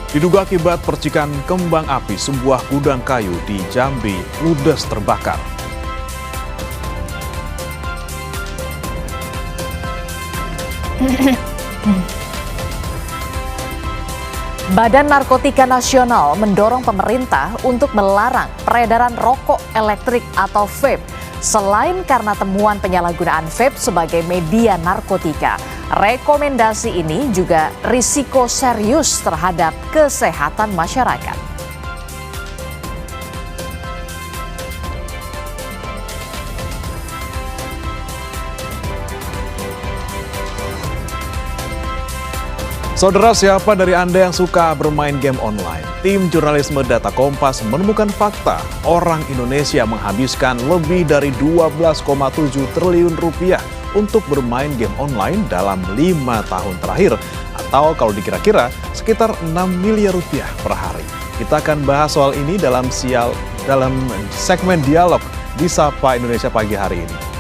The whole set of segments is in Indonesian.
Diduga akibat percikan kembang api, sebuah gudang kayu di Jambi ludes terbakar. Badan Narkotika Nasional mendorong pemerintah untuk melarang peredaran rokok elektrik atau vape. Selain karena temuan penyalahgunaan vape sebagai media narkotika, rekomendasi ini juga risiko serius terhadap kesehatan masyarakat. Saudara, siapa dari Anda yang suka bermain game online? Tim jurnalisme Data Kompas menemukan fakta orang Indonesia menghabiskan lebih dari 12,7 triliun rupiah untuk bermain game online dalam 5 tahun terakhir. Atau kalau dikira-kira sekitar 6 miliar rupiah per hari. Kita akan bahas soal ini dalam segmen dialog di Sapa Indonesia pagi hari ini.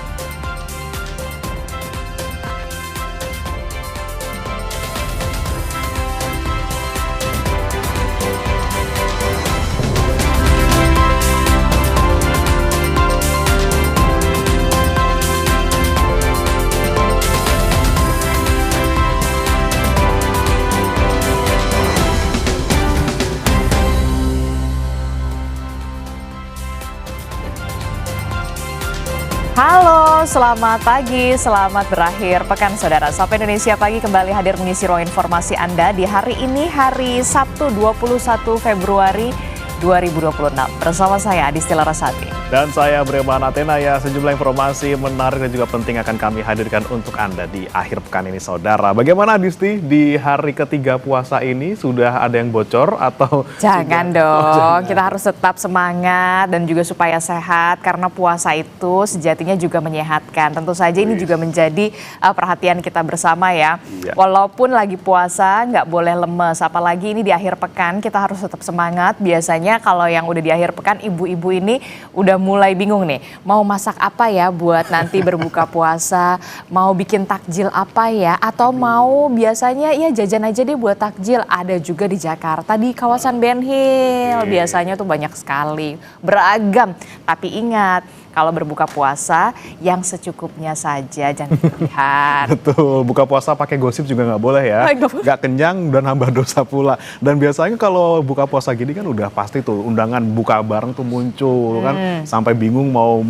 Halo, selamat pagi, selamat berakhir pekan saudara. Sapa Indonesia Pagi kembali hadir mengisi ruang informasi Anda di hari ini, hari Sabtu 21 Februari 2026. Bersama saya Adisti Larasati. Dan saya Breman Athena. Ya, sejumlah informasi menarik dan juga penting akan kami hadirkan untuk Anda di akhir pekan ini saudara. Bagaimana Adisti, di hari ketiga puasa ini sudah ada yang bocor atau? Jangan dong, kita harus tetap semangat dan juga supaya sehat. Karena puasa itu sejatinya juga menyehatkan. Tentu saja ini juga menjadi perhatian kita bersama ya. Iya. Walaupun lagi puasa nggak boleh lemes. Apalagi ini di akhir pekan kita harus tetap semangat. Biasanya kalau yang udah di akhir pekan ibu-ibu ini udah mulai bingung nih, mau masak apa ya buat nanti berbuka puasa, mau bikin takjil apa ya, atau mau biasanya ya jajan aja deh buat takjil. Ada juga di Jakarta, di kawasan Ben Hill, biasanya tuh banyak sekali, beragam. Tapi ingat, kalau berbuka puasa yang secukupnya saja, jangan berlebihan. Betul, buka puasa pakai gosip juga nggak boleh ya. Nggak kenyang dan nambah dosa pula. Dan biasanya kalau buka puasa gini kan udah pasti tuh undangan buka bareng tuh muncul kan. Sampai bingung mau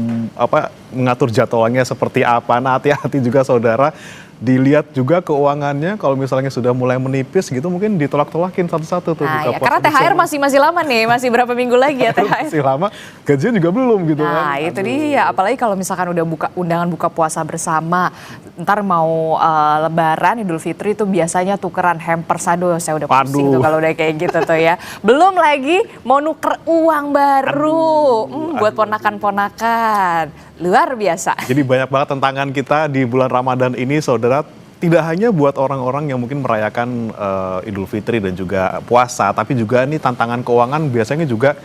mengatur jadwalnya seperti apa. Nah, hati-hati juga saudara. Dilihat juga keuangannya, kalau misalnya sudah mulai menipis gitu mungkin ditolak-tolakin satu-satu tuh buka puasa. Karena THR masih lama nih, masih berapa minggu lagi ya THR. Masih lama, gajian juga belum gitu kan. Nah itu dia, apalagi kalau misalkan udah undangan buka puasa bersama, ntar mau Lebaran, Idul Fitri itu biasanya tukeran hampers. Aduh, saya udah pusing tuh kalau udah kayak gitu tuh ya. Belum lagi mau nuker uang baru buat ponakan-ponakan. Luar biasa. Jadi banyak banget tantangan kita di bulan Ramadan ini saudara. Tidak hanya buat orang-orang yang mungkin merayakan Idul Fitri dan juga puasa, tapi juga ini tantangan keuangan biasanya juga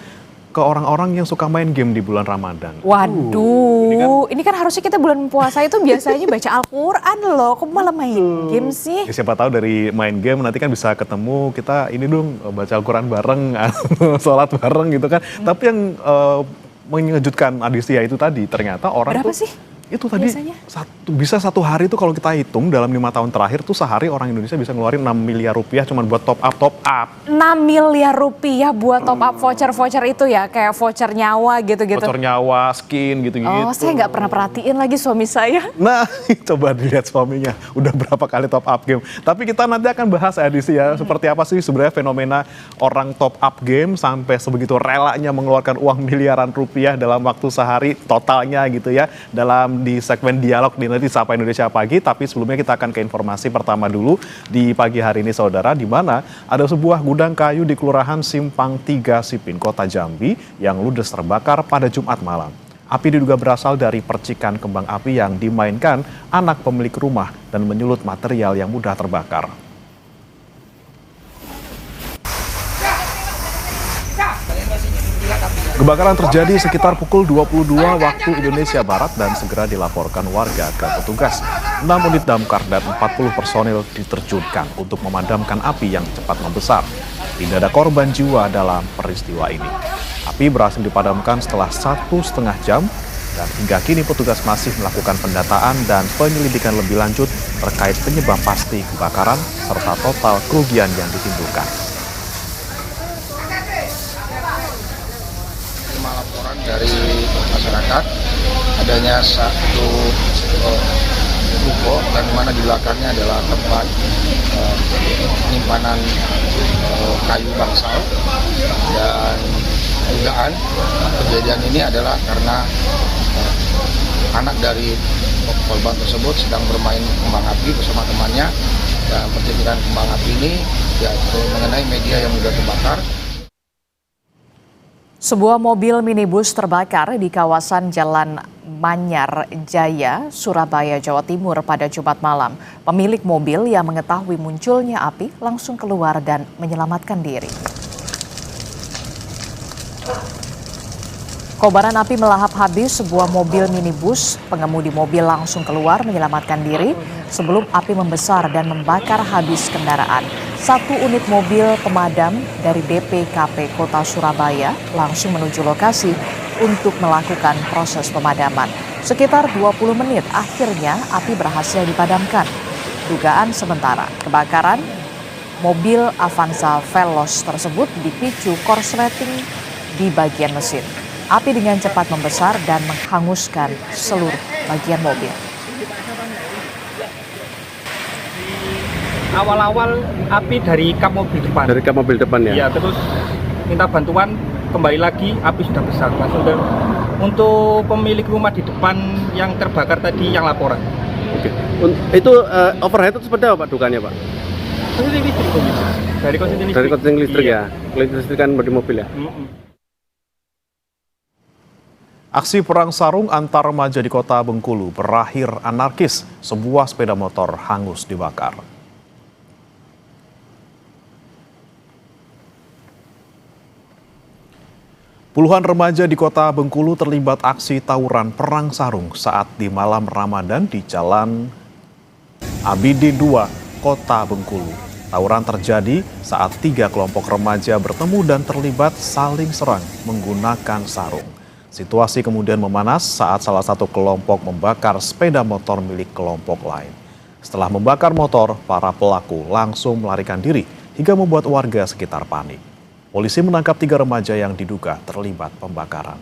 ke orang-orang yang suka main game di bulan Ramadan. Waduh, ini kan harusnya kita bulan puasa itu biasanya baca Al-Quran loh, kok malah main game sih? Ya, siapa tahu dari main game nanti kan bisa ketemu, kita ini dong baca Al-Quran bareng, sholat bareng gitu kan. Tapi yang mengejutkan Adistia itu tadi ternyata orang berapa tuh sih? Itu tadi bisa satu hari tuh kalau kita hitung dalam 5 tahun terakhir tuh sehari orang Indonesia bisa ngeluarin 6 miliar rupiah cuma buat top up. 6 miliar rupiah buat top up voucher itu ya, kayak voucher nyawa gitu-gitu. Voucher nyawa, skin gitu-gitu. Oh, saya nggak pernah perhatiin lagi suami saya. Nah, coba dilihat suaminya udah berapa kali top up game. Tapi kita nanti akan bahas edisi ya, seperti apa sih sebenarnya fenomena orang top up game sampai sebegitu relanya mengeluarkan uang miliaran rupiah dalam waktu sehari totalnya gitu ya. Di segmen dialog di nanti Sapa Indonesia Pagi, tapi sebelumnya kita akan ke informasi pertama dulu di pagi hari ini saudara, di mana ada sebuah gudang kayu di Kelurahan Simpang 3 Sipin, Kota Jambi yang ludes terbakar pada Jumat malam. Api diduga berasal dari percikan kembang api yang dimainkan anak pemilik rumah dan menyulut material yang mudah terbakar. Kebakaran terjadi sekitar pukul 22 waktu Indonesia Barat dan segera dilaporkan warga ke petugas. 6 unit damkar dan 40 personil diterjunkan untuk memadamkan api yang cepat membesar. Tidak ada korban jiwa dalam peristiwa ini. Api berhasil dipadamkan setelah 1,5 jam dan hingga kini petugas masih melakukan pendataan dan penyelidikan lebih lanjut terkait penyebab pasti kebakaran serta total kerugian yang ditimbulkan. Laporan dari masyarakat adanya satu ruko dan mana di belakangnya adalah tempat penyimpanan kayu bangsal, dan dugaan kejadian ini adalah karena anak dari korban tersebut sedang bermain kembang api bersama temannya, dan percikan kembang api ini yaitu mengenai media yang mudah terbakar. Sebuah mobil minibus terbakar di kawasan Jalan Manyar Jaya, Surabaya, Jawa Timur pada Jumat malam. Pemilik mobil yang mengetahui munculnya api langsung keluar dan menyelamatkan diri. Kobaran api melahap habis sebuah mobil minibus. Pengemudi mobil langsung keluar menyelamatkan diri sebelum api membesar dan membakar habis kendaraan. Satu unit mobil pemadam dari DPKP Kota Surabaya langsung menuju lokasi untuk melakukan proses pemadaman. Sekitar 20 menit akhirnya api berhasil dipadamkan. Dugaan sementara kebakaran mobil Avanza Veloz tersebut dipicu korsleting di bagian mesin. Api dengan cepat membesar dan menghanguskan seluruh bagian mobil. Awal-awal api dari kap mobil depan. Dari kap mobil depan ya? Iya, terus minta bantuan, kembali lagi api sudah besar. Langsung untuk pemilik rumah di depan yang terbakar tadi yang laporan. Oke. Itu overhead itu seperti apa Pak dukanya Pak? Konsleting listrik. Dari konsleting listrik. Dari konsleting listrik iya. Ya? Listrik kan di mobil ya? Aksi perang sarung antar remaja di kota Bengkulu berakhir anarkis. Sebuah sepeda motor hangus dibakar. Puluhan remaja di kota Bengkulu terlibat aksi tawuran perang sarung saat di malam Ramadan di Jalan Abidin 2, Kota Bengkulu. Tawuran terjadi saat 3 kelompok remaja bertemu dan terlibat saling serang menggunakan sarung. Situasi kemudian memanas saat salah satu kelompok membakar sepeda motor milik kelompok lain. Setelah membakar motor, para pelaku langsung melarikan diri hingga membuat warga sekitar panik. Polisi menangkap 3 remaja yang diduga terlibat pembakaran.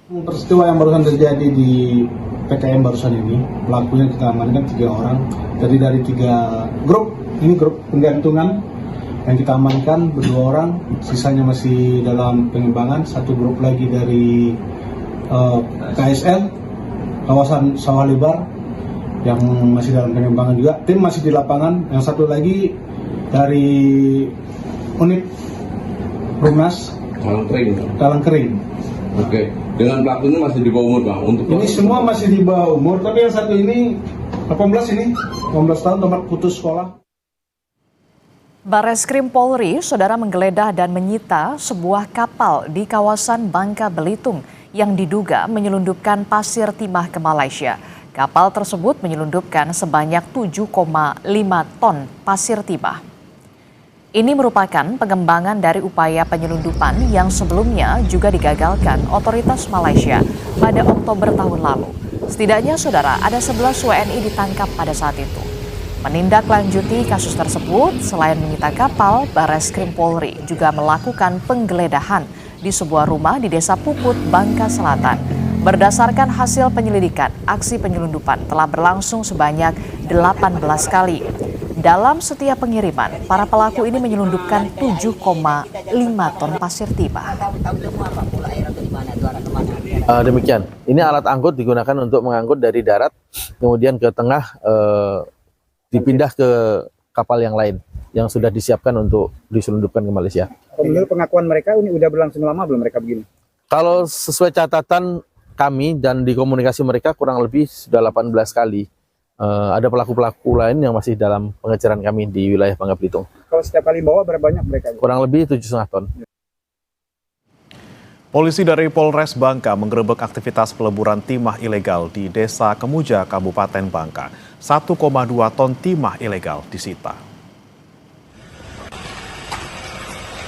Peristiwa yang barusan terjadi di PKM barusan ini, pelakunya kita amankan 3 orang, terdiri dari 3 grup. Ini grup penggantungan yang kita amankan 2 orang, sisanya masih dalam pengembangan. 1 grup lagi dari KSL, kawasan Sawah Lebar, yang masih dalam pengembangan juga. Tim masih di lapangan. Yang 1 lagi dari unit Rumnas Talang Kering. Oke, dengan pelaku ini masih di bawah umur Bang? Ini semua masih di bawah umur, tapi yang 1 ini 18 tahun, tempat putus sekolah. Barreskrim Polri, saudara, menggeledah dan menyita sebuah kapal di kawasan Bangka Belitung yang diduga menyelundupkan pasir timah ke Malaysia. Kapal tersebut menyelundupkan sebanyak 7,5 ton pasir timah. Ini merupakan pengembangan dari upaya penyelundupan yang sebelumnya juga digagalkan otoritas Malaysia pada Oktober tahun lalu. Setidaknya, saudara, ada 11 WNI ditangkap pada saat itu. Menindaklanjuti kasus tersebut, selain menyita kapal, Barreskrim Polri juga melakukan penggeledahan di sebuah rumah di Desa Puput, Bangka Selatan. Berdasarkan hasil penyelidikan, aksi penyelundupan telah berlangsung sebanyak 18 kali. Dalam setiap pengiriman, para pelaku ini menyelundupkan 7,5 ton pasir timah. Demikian, ini alat angkut digunakan untuk mengangkut dari darat, kemudian ke tengah dipindah ke kapal yang lain yang sudah disiapkan untuk diselundupkan ke Malaysia. Menurut pengakuan mereka, ini udah berlangsung lama belum mereka begini? Kalau sesuai catatan kami dan di komunikasi mereka kurang lebih sudah 18 kali. Ada pelaku-pelaku lain yang masih dalam pengejaran kami di wilayah Bangka Belitung. Kalau setiap kali bawa berapa banyak mereka? Kurang lebih 7,5 ton. Polisi dari Polres Bangka menggerebek aktivitas peleburan timah ilegal di Desa Kemuja, Kabupaten Bangka. 1,2 ton timah ilegal disita.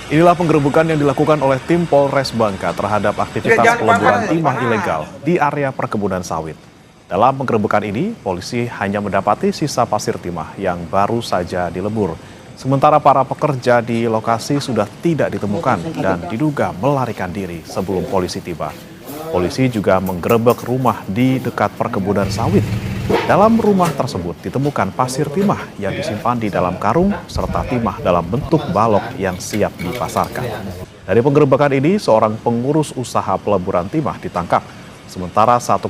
Inilah penggerebekan yang dilakukan oleh tim Polres Bangka terhadap aktivitas peleburan timah ilegal di area perkebunan sawit. Dalam penggerebekan ini, polisi hanya mendapati sisa pasir timah yang baru saja dilebur. Sementara para pekerja di lokasi sudah tidak ditemukan dan diduga melarikan diri sebelum polisi tiba. Polisi juga menggerebek rumah di dekat perkebunan sawit. Dalam rumah tersebut ditemukan pasir timah yang disimpan di dalam karung serta timah dalam bentuk balok yang siap dipasarkan. Dari penggerebekan ini, seorang pengurus usaha peleburan timah ditangkap. Sementara 1,2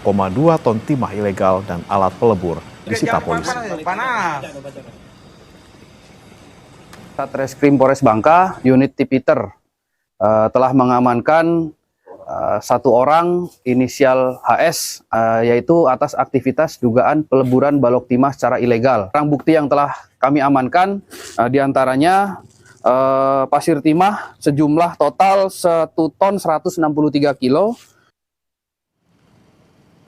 ton timah ilegal dan alat pelebur disita polisi. Satreskrim Polres Bangka, unit Tipiter, telah mengamankan satu orang inisial HS, yaitu atas aktivitas dugaan peleburan balok timah secara ilegal. Barang bukti yang telah kami amankan diantaranya pasir timah sejumlah total 1 ton 163 kilo.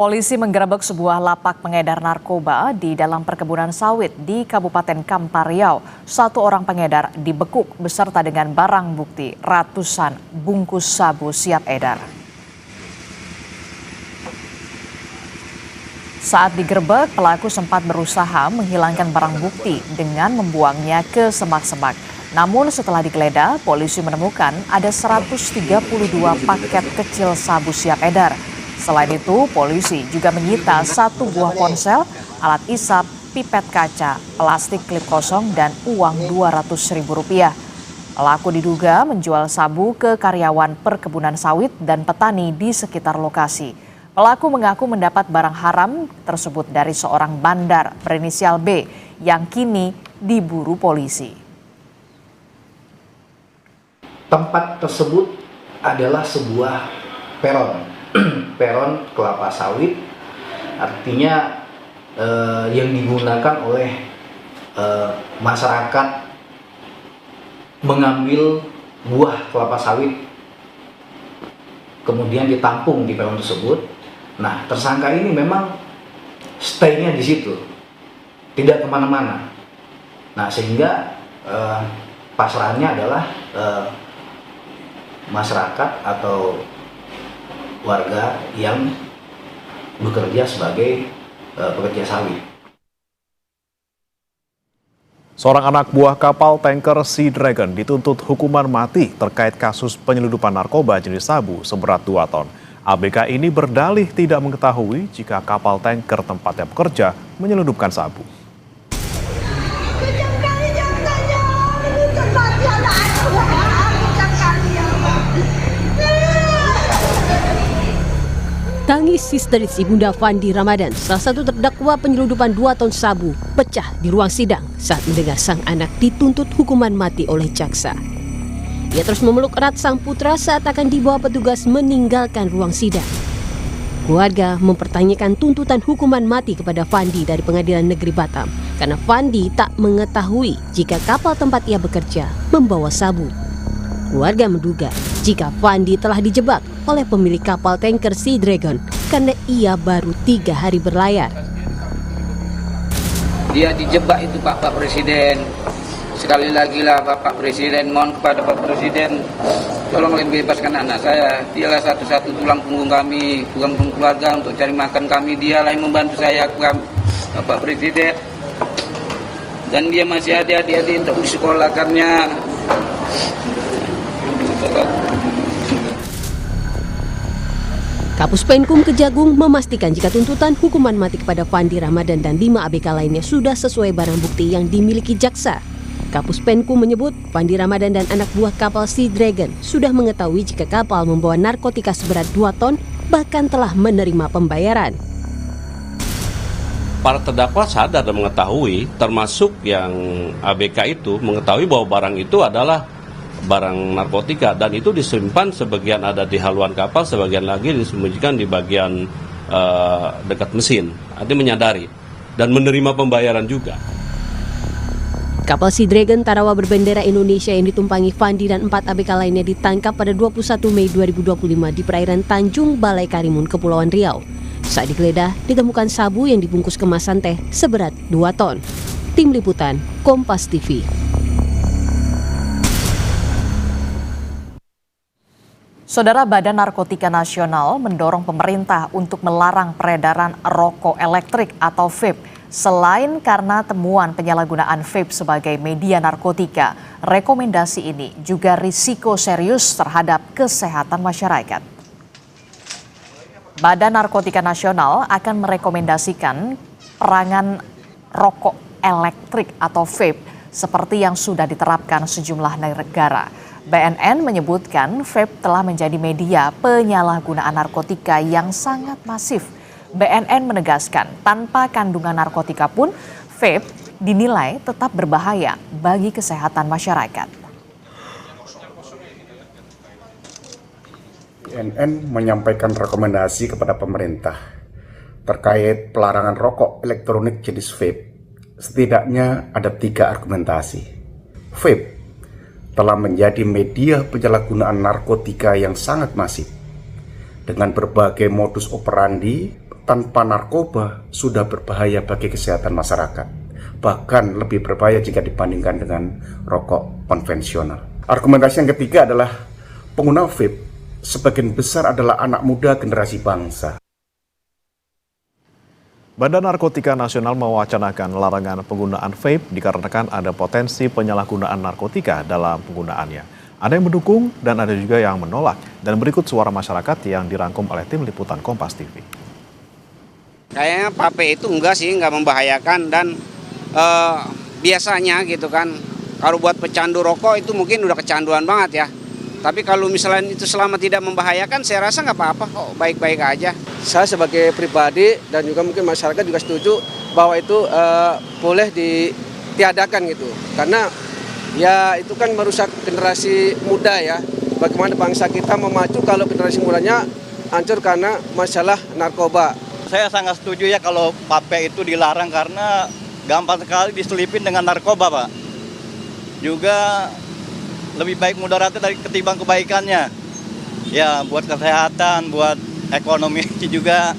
Polisi menggerebek sebuah lapak pengedar narkoba di dalam perkebunan sawit di Kabupaten Kampar Riau. Satu orang pengedar dibekuk beserta dengan barang bukti ratusan bungkus sabu siap edar. Saat digerebek, pelaku sempat berusaha menghilangkan barang bukti dengan membuangnya ke semak-semak. Namun setelah digeledah, polisi menemukan ada 132 paket kecil sabu siap edar. Selain itu, polisi juga menyita 1 buah ponsel, alat isap, pipet kaca, plastik klip kosong, dan uang Rp200.000. Pelaku diduga menjual sabu ke karyawan perkebunan sawit dan petani di sekitar lokasi. Pelaku mengaku mendapat barang haram tersebut dari seorang bandar berinisial B yang kini diburu polisi. Tempat tersebut adalah sebuah peron. Peron kelapa sawit, artinya yang digunakan oleh masyarakat mengambil buah kelapa sawit kemudian ditampung di peron tersebut. Nah, tersangka ini memang stay-nya di situ, tidak kemana-mana. Nah, sehingga pasarannya adalah masyarakat atau warga yang bekerja sebagai pekerja sawit. Seorang anak buah kapal tanker Sea Dragon dituntut hukuman mati terkait kasus penyelundupan narkoba jenis sabu seberat 2 ton. ABK ini berdalih tidak mengetahui jika kapal tanker tempatnya bekerja menyelundupkan sabu. Tangis histeris Ibunda Fandi Ramadan, salah satu terdakwa penyelundupan 2 ton sabu, pecah di ruang sidang saat mendengar sang anak dituntut hukuman mati oleh jaksa. Ia terus memeluk erat sang putra saat akan dibawa petugas meninggalkan ruang sidang. Keluarga mempertanyakan tuntutan hukuman mati kepada Fandi dari Pengadilan Negeri Batam karena Fandi tak mengetahui jika kapal tempat ia bekerja membawa sabu. Keluarga menduga jika Fandi telah dijebak oleh pemilik kapal tanker Sea Dragon karena ia baru 3 hari berlayar. Dia dijebak itu Pak Presiden. Sekali lagi lah Bapak Presiden, mohon kepada Pak Presiden, tolong bebaskan anak saya. Dialah satu-satu tulang punggung kami, tulang punggung keluarga untuk cari makan kami. Dialah yang membantu saya, Bapak Presiden. Dan dia masih adik-adik untuk disekolahkannya. Kapus Penkum Kejagung memastikan jika tuntutan hukuman mati kepada Fandi Ramadan dan 5 ABK lainnya sudah sesuai barang bukti yang dimiliki jaksa. Kapus Penkum menyebut Fandi Ramadan dan anak buah kapal Sea Dragon sudah mengetahui jika kapal membawa narkotika seberat 2 ton, bahkan telah menerima pembayaran. Para terdakwa sadar dan mengetahui, termasuk yang ABK itu mengetahui bahwa barang itu adalah barang narkotika dan itu disimpan sebagian ada di haluan kapal, sebagian lagi disembunyikan di bagian dekat mesin. Artinya menyadari dan menerima pembayaran juga. Kapal Sea Dragon Tarawa berbendera Indonesia yang ditumpangi Fandi dan 4 ABK lainnya ditangkap pada 21 Mei 2025 di perairan Tanjung Balai Karimun, Kepulauan Riau. Saat digeledah, ditemukan sabu yang dibungkus kemasan teh seberat 2 ton. Tim Liputan, Kompas TV. Saudara, Badan Narkotika Nasional mendorong pemerintah untuk melarang peredaran rokok elektrik atau vape. Selain karena temuan penyalahgunaan vape sebagai media narkotika, rekomendasi ini juga risiko serius terhadap kesehatan masyarakat. Badan Narkotika Nasional akan merekomendasikan perangan rokok elektrik atau vape seperti yang sudah diterapkan sejumlah negara. BNN menyebutkan vape telah menjadi media penyalahgunaan narkotika yang sangat masif. BNN menegaskan tanpa kandungan narkotika pun vape dinilai tetap berbahaya bagi kesehatan masyarakat. BNN menyampaikan rekomendasi kepada pemerintah terkait pelarangan rokok elektronik jenis vape. Setidaknya ada 3 argumentasi. Vape telah menjadi media penyalahgunaan narkotika yang sangat masif. Dengan berbagai modus operandi, tanpa narkoba sudah berbahaya bagi kesehatan masyarakat. Bahkan lebih berbahaya jika dibandingkan dengan rokok konvensional. Argumentasi yang ketiga adalah pengguna vape sebagian besar adalah anak muda generasi bangsa. Badan Narkotika Nasional mewacanakan larangan penggunaan vape dikarenakan ada potensi penyalahgunaan narkotika dalam penggunaannya. Ada yang mendukung dan ada juga yang menolak. Dan berikut suara masyarakat yang dirangkum oleh tim liputan Kompas TV. Kayaknya vape itu enggak sih, enggak membahayakan dan biasanya gitu kan, kalau buat pecandu rokok itu mungkin udah kecanduan banget ya. Tapi kalau misalnya itu selama tidak membahayakan, saya rasa nggak apa-apa kok, baik-baik aja. Saya sebagai pribadi dan juga mungkin masyarakat juga setuju bahwa itu boleh ditiadakan gitu. Karena ya itu kan merusak generasi muda ya. Bagaimana bangsa kita memacu kalau generasi mudanya hancur karena masalah narkoba. Saya sangat setuju ya kalau vape itu dilarang karena gampang sekali diselipin dengan narkoba, Pak. Juga lebih baik mudaratnya dari ketimbang kebaikannya. Ya, buat kesehatan, buat ekonomi juga.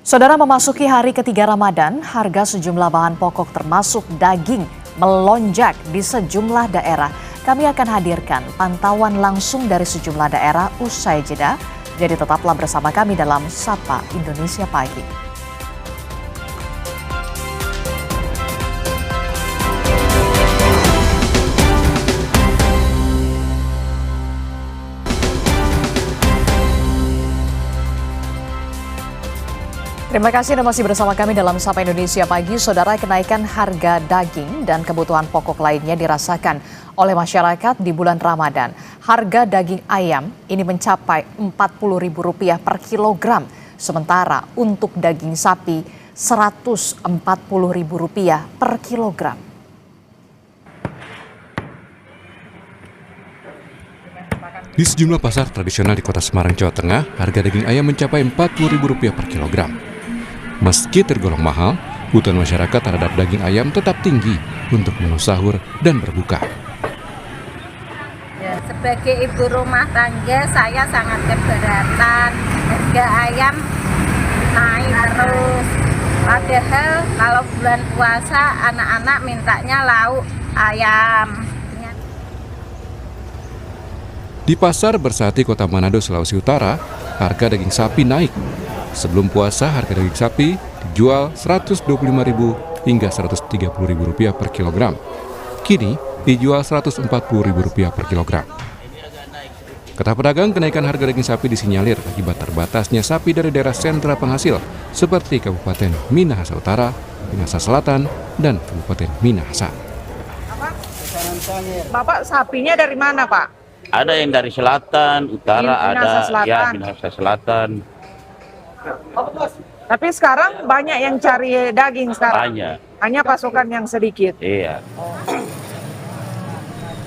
Saudara, memasuki hari ketiga Ramadan, harga sejumlah bahan pokok termasuk daging melonjak di sejumlah daerah. Kami akan hadirkan pantauan langsung dari sejumlah daerah usai jeda. Jadi tetaplah bersama kami dalam Sapa Indonesia Pagi. Terima kasih Anda masih bersama kami dalam Sapa Indonesia Pagi. Saudara, kenaikan harga daging dan kebutuhan pokok lainnya dirasakan oleh masyarakat di bulan Ramadan. Harga daging ayam ini mencapai Rp40.000 per kilogram. Sementara untuk daging sapi Rp140.000 per kilogram. Di sejumlah pasar tradisional di Kota Semarang, Jawa Tengah, harga daging ayam mencapai Rp40.000 per kilogram. Meski tergolong mahal, kebutuhan masyarakat terhadap daging ayam tetap tinggi untuk menu sahur dan berbuka. Ya, sebagai ibu rumah tangga, saya sangat keberatan. Harga ayam naik terus. Padahal kalau bulan puasa, anak-anak mintanya lauk ayam. Di Pasar Bersati Kota Manado, Sulawesi Utara, harga daging sapi naik. Sebelum puasa, harga daging sapi dijual Rp125.000 hingga Rp130.000 per kilogram. Kini dijual Rp140.000 per kilogram. Kata pedagang, kenaikan harga daging sapi disinyalir akibat terbatasnya sapi dari daerah sentra penghasil seperti Kabupaten Minahasa Utara, Minahasa Selatan, dan Kabupaten Minahasa. Bapak sapinya dari mana, Pak? Ada yang dari selatan, utara, Minahasa ada Selatan. ya Minahasa Selatan. Tapi sekarang banyak yang cari daging sekarang. Banyak. Hanya pasokan yang sedikit. Iya.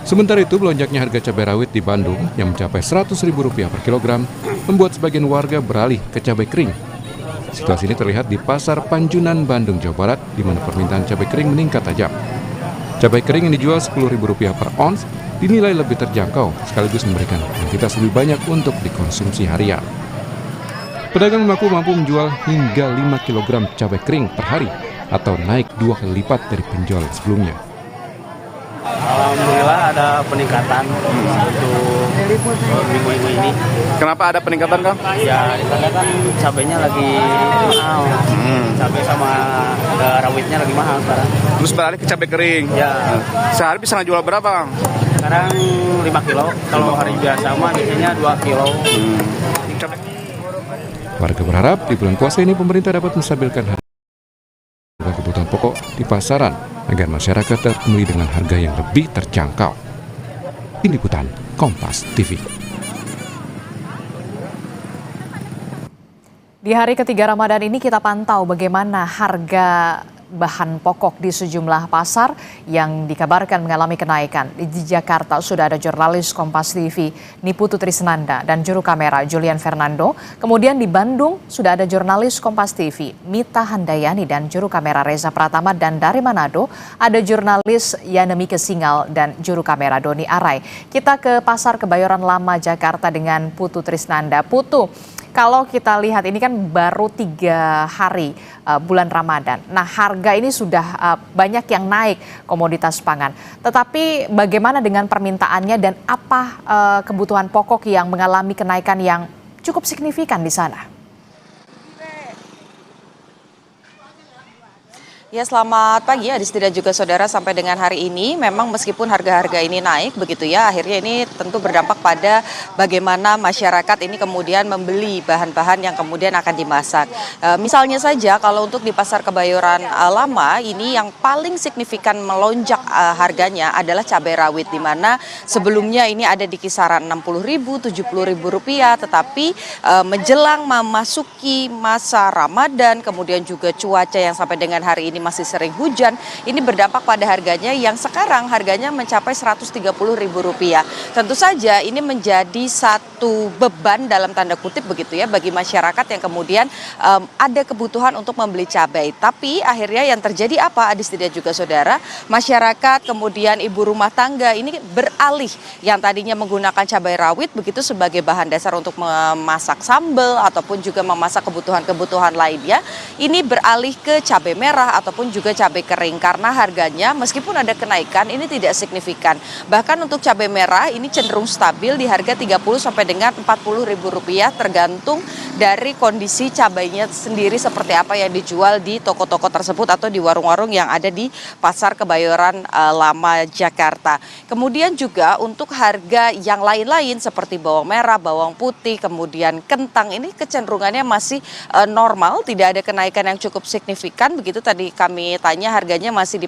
Sementara itu, melonjaknya harga cabai rawit di Bandung yang mencapai Rp100.000 per kilogram membuat sebagian warga beralih ke cabai kering. Situasi ini terlihat di Pasar Panjunan, Bandung, Jawa Barat, di mana permintaan cabai kering meningkat tajam. Cabai kering yang dijual Rp10.000 per ons dinilai lebih terjangkau, sekaligus memberikan kuantitas lebih banyak untuk dikonsumsi harian. Pedagang mengaku mampu menjual hingga 5 kg cabai kering per hari, atau naik 2 kali lipat dari penjualan sebelumnya. Alhamdulillah ada peningkatan untuk minggu-minggu ini. Kenapa ada peningkatan, Kang? Ya, kita lihat kan cabenya lagi mahal. Cabai sama rawitnya lagi mahal sekarang. Terus beralih ke cabai kering. Ya. Sehari bisa ngejual berapa, Kang? Sekarang 5 kilo. Kalau hari biasa mah biasanya 2 kilo. Warga berharap di bulan puasa ini pemerintah dapat menstabilkan harga kebutuhan pokok di pasaran agar masyarakat dapat membeli dengan harga yang lebih terjangkau. Tim Liputan Kompas TV. Di hari ketiga Ramadan ini kita pantau bagaimana harga bahan pokok di sejumlah pasar yang dikabarkan mengalami kenaikan. Di Jakarta sudah ada jurnalis Kompas TV Niputu Trisnanda dan juru kamera Julian Fernando. Kemudian di Bandung sudah ada jurnalis Kompas TV Mita Handayani dan juru kamera Reza Pratama. Dan dari Manado ada jurnalis Yanemike Singal dan juru kamera Doni Arai. Kita ke Pasar Kebayoran Lama Jakarta dengan Putu Trisnanda. Putu, kalau kita lihat ini kan baru 3 hari bulan Ramadan. Nah, harga ini sudah banyak yang naik komoditas pangan. Tetapi bagaimana dengan permintaannya dan apa kebutuhan pokok yang mengalami kenaikan yang cukup signifikan di sana? Ya, selamat pagi Adisti dan juga saudara. Sampai dengan hari ini memang meskipun harga-harga ini naik begitu ya, akhirnya ini tentu berdampak pada bagaimana masyarakat ini kemudian membeli bahan-bahan yang kemudian akan dimasak. Misalnya saja kalau untuk di Pasar Kebayoran Lama ini yang paling signifikan melonjak harganya adalah cabai rawit, di mana sebelumnya ini ada di kisaran Rp60.000, Rp70.000, tetapi menjelang memasuki masa Ramadan kemudian juga cuaca yang sampai dengan hari ini masih sering hujan, ini berdampak pada harganya yang sekarang harganya mencapai Rp130.000. Tentu saja ini menjadi satu beban dalam tanda kutip begitu ya bagi masyarakat yang kemudian ada kebutuhan untuk membeli cabai. Tapi akhirnya yang terjadi apa, Adisti dan juga saudara, masyarakat kemudian ibu rumah tangga ini beralih yang tadinya menggunakan cabai rawit begitu sebagai bahan dasar untuk memasak sambal ataupun juga memasak kebutuhan-kebutuhan lainnya, ini beralih ke cabai merah ataupun juga cabai kering karena harganya meskipun ada kenaikan ini tidak signifikan. Bahkan untuk cabai merah ini cenderung stabil di harga Rp30 sampai dengan Rp40.000 tergantung dari kondisi cabainya sendiri seperti apa yang dijual di toko-toko tersebut atau di warung-warung yang ada di Pasar Kebayoran Lama Jakarta. Kemudian juga untuk harga yang lain-lain seperti bawang merah, bawang putih, kemudian kentang ini kecenderungannya masih normal, tidak ada kenaikan yang cukup signifikan begitu. Tadi kami tanya harganya masih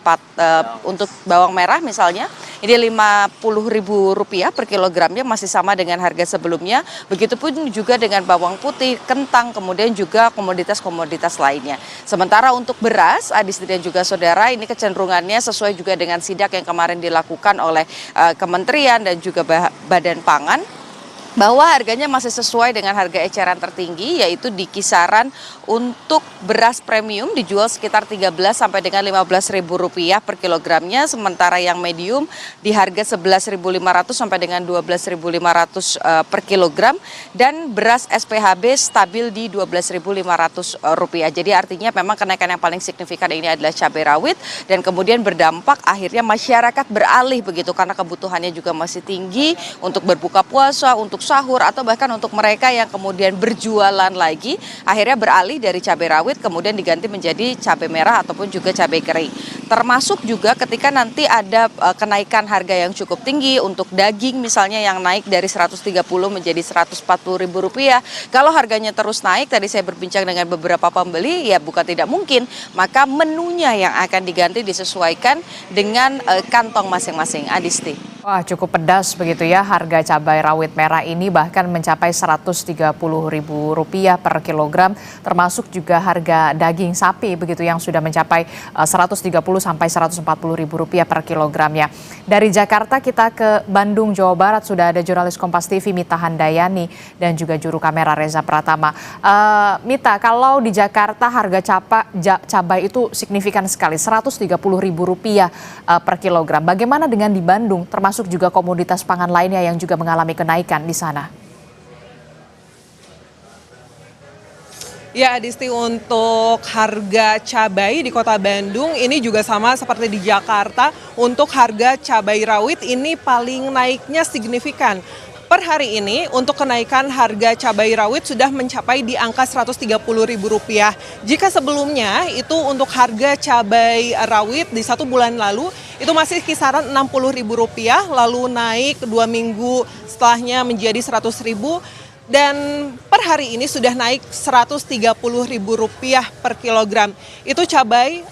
untuk bawang merah misalnya ini Rp50.000 per kilogramnya, masih sama dengan harga sebelumnya. Begitupun juga dengan bawang putih, kentang, kemudian juga komoditas-komoditas lainnya. Sementara untuk beras, Adisti dan juga saudara, ini kecenderungannya sesuai juga dengan sidak yang kemarin dilakukan oleh Kementerian dan juga Badan Pangan, bahwa harganya masih sesuai dengan harga eceran tertinggi, yaitu di kisaran untuk beras premium dijual sekitar Rp13 sampai dengan Rp15.000 per kilogramnya, sementara yang medium di harga Rp11.500 sampai dengan Rp12.500 per kilogram, dan beras SPHB stabil di Rp12.500. Jadi artinya memang kenaikan yang paling signifikan ini adalah cabai rawit, dan kemudian berdampak akhirnya masyarakat beralih begitu karena kebutuhannya juga masih tinggi untuk berbuka puasa, untuk sahur, atau bahkan untuk mereka yang kemudian berjualan lagi akhirnya beralih dari cabai rawit kemudian diganti menjadi cabai merah ataupun juga cabai kering. Termasuk juga ketika nanti ada kenaikan harga yang cukup tinggi untuk daging misalnya yang naik dari Rp130 menjadi Rp140.000. Kalau harganya terus naik, tadi saya berbincang dengan beberapa pembeli, ya bukan tidak mungkin maka menunya yang akan diganti disesuaikan dengan kantong masing-masing. Adisti. Wah, cukup pedas begitu ya harga cabai rawit merah ini, bahkan mencapai Rp130.000 per kilogram, termasuk juga harga daging sapi begitu yang sudah mencapai Rp130 sampai Rp140.000 per kilogramnya. Dari Jakarta kita ke Bandung, Jawa Barat, sudah ada jurnalis Kompas TV Mita Handayani dan juga juru kamera Reza Pratama. Mita, kalau di Jakarta harga cabai itu signifikan sekali, Rp130.000 per kilogram. Bagaimana dengan di Bandung, termasuk juga komoditas pangan lainnya yang juga mengalami kenaikan di sana? Ya, Adisti, untuk harga cabai di Kota Bandung ini juga sama seperti di Jakarta. Untuk harga cabai rawit ini paling naiknya signifikan. Per hari ini untuk kenaikan harga cabai rawit sudah mencapai di angka Rp130.000. Jika sebelumnya itu untuk harga cabai rawit di 1 bulan lalu itu masih kisaran Rp60.000, lalu naik 2 minggu setelahnya menjadi Rp100.000. Dan per hari ini sudah naik Rp130.000 per kilogram. Itu cabai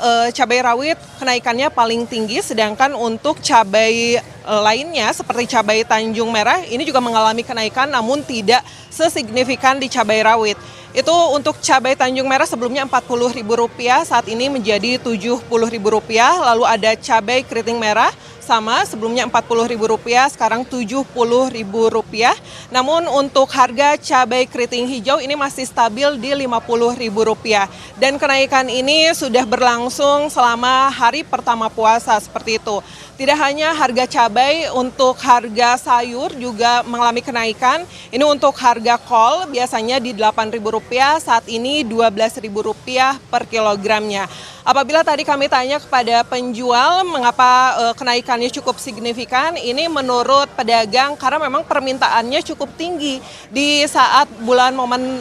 rawit kenaikannya paling tinggi, sedangkan untuk cabai lainnya seperti cabai Tanjung Merah ini juga mengalami kenaikan namun tidak sesignifikan di cabai rawit. Itu untuk cabai Tanjung Merah sebelumnya Rp40.000, saat ini menjadi Rp70.000. Lalu ada cabai keriting merah sama, sebelumnya Rp40.000, sekarang Rp70.000. Namun untuk harga cabai keriting hijau ini masih stabil di Rp50.000. Dan kenaikan ini sudah berlangsung selama hari pertama puasa seperti itu. Tidak hanya harga cabai, untuk harga sayur juga mengalami kenaikan. Ini untuk harga kol biasanya di Rp8.000, saat ini Rp12.000 per kilogramnya. Apabila tadi kami tanya kepada penjual mengapa kenaikannya cukup signifikan, ini menurut pedagang karena memang permintaannya cukup tinggi di saat bulan momen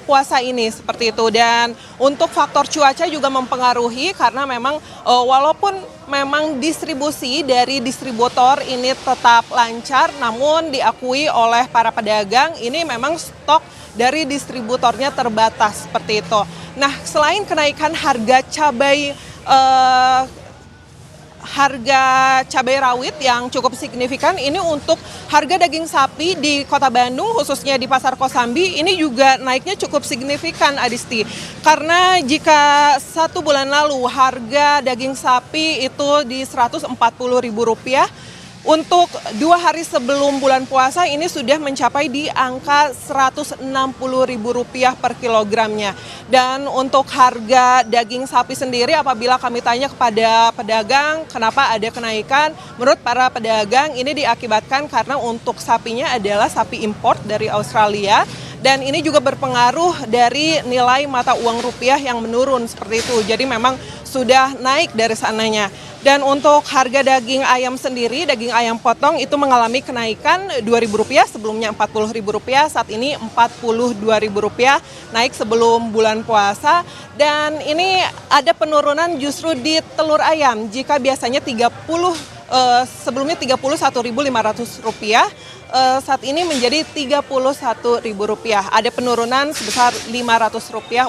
puasa ini seperti itu. Dan untuk faktor cuaca juga mempengaruhi karena memang walaupun memang distribusi dari distributor ini tetap lancar, namun diakui oleh para pedagang ini memang stok dari distributornya terbatas seperti itu. Nah, selain kenaikan harga cabai rawit yang cukup signifikan, ini untuk harga daging sapi di Kota Bandung khususnya di Pasar Kosambi ini juga naiknya cukup signifikan, Adisti. Karena jika 1 bulan lalu harga daging sapi itu di Rp140.000, untuk 2 hari sebelum bulan puasa ini sudah mencapai di angka Rp160.000 per kilogramnya. Dan untuk harga daging sapi sendiri, apabila kami tanya kepada pedagang kenapa ada kenaikan, menurut para pedagang ini diakibatkan karena untuk sapinya adalah sapi impor dari Australia. Dan ini juga berpengaruh dari nilai mata uang rupiah yang menurun seperti itu. Jadi memang sudah naik dari sananya. Dan untuk harga daging ayam sendiri, daging ayam potong itu mengalami kenaikan Rp2.000, sebelumnya Rp40.000, saat ini Rp42.000, naik sebelum bulan puasa. Dan ini ada penurunan justru di telur ayam, jika biasanya sebelumnya Rp31.500, saat ini menjadi Rp31.000. Ada penurunan sebesar Rp500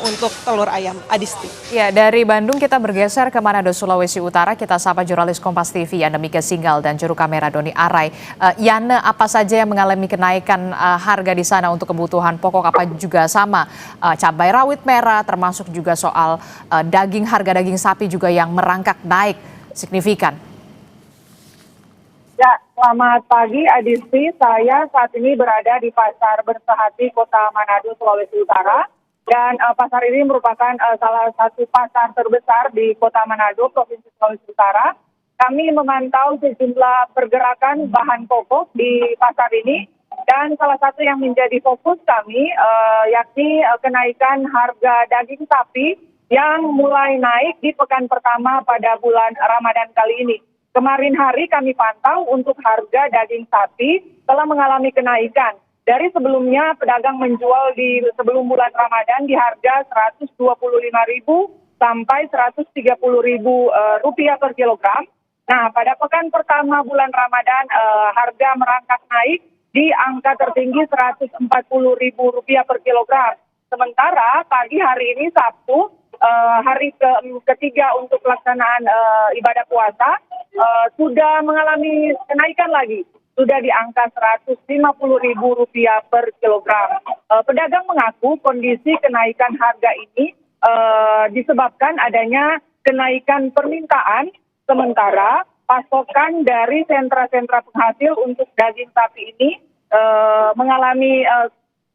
untuk telur ayam, Adisti. Ya, dari Bandung kita bergeser ke Manado, Sulawesi Utara. Kita sapa jurnalis Kompas TV Yana Mika Singgal dan juru kamera Doni Arai. Yana, apa saja yang mengalami kenaikan harga di sana untuk kebutuhan pokok, apa juga sama cabai rawit merah, termasuk juga soal harga daging sapi juga yang merangkak naik signifikan? Ya, selamat pagi Adisti. Saya saat ini berada di Pasar Bersehati, Kota Manado, Sulawesi Utara. Dan pasar ini merupakan salah satu pasar terbesar di Kota Manado, Provinsi Sulawesi Utara. Kami memantau sejumlah pergerakan bahan pokok di pasar ini. Dan salah satu yang menjadi fokus kami yakni kenaikan harga daging sapi yang mulai naik di pekan pertama pada bulan Ramadan kali ini. Kemarin hari kami pantau untuk harga daging sapi telah mengalami kenaikan. Dari sebelumnya pedagang menjual di sebelum bulan Ramadan di harga Rp125.000 sampai Rp130.000 per kilogram. Nah, pada pekan pertama bulan Ramadan harga merangkak naik di angka tertinggi Rp140.000 per kilogram. Sementara pagi hari ini Sabtu, hari ketiga untuk pelaksanaan ibadah puasa, sudah mengalami kenaikan lagi, sudah di angka Rp150.000 per kilogram. Pedagang mengaku kondisi kenaikan harga ini disebabkan adanya kenaikan permintaan, sementara pasokan dari sentra-sentra penghasil untuk daging sapi ini mengalami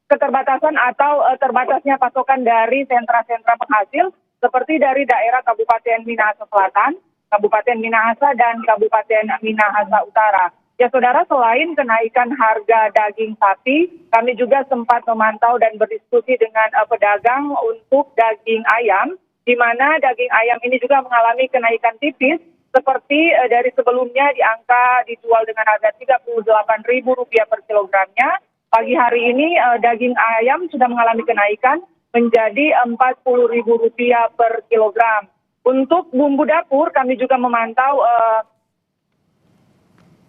keterbatasan atau terbatasnya pasokan dari sentra-sentra penghasil seperti dari daerah Kabupaten Minahasa Selatan, Kabupaten Minahasa, dan Kabupaten Minahasa Utara. Ya saudara, selain kenaikan harga daging sapi, kami juga sempat memantau dan berdiskusi dengan pedagang untuk daging ayam, di mana daging ayam ini juga mengalami kenaikan tipis, seperti dari sebelumnya dijual dengan harga Rp38.000 per kilogramnya. Pagi hari ini daging ayam sudah mengalami kenaikan menjadi Rp40.000 per kilogram. Untuk bumbu dapur kami juga memantau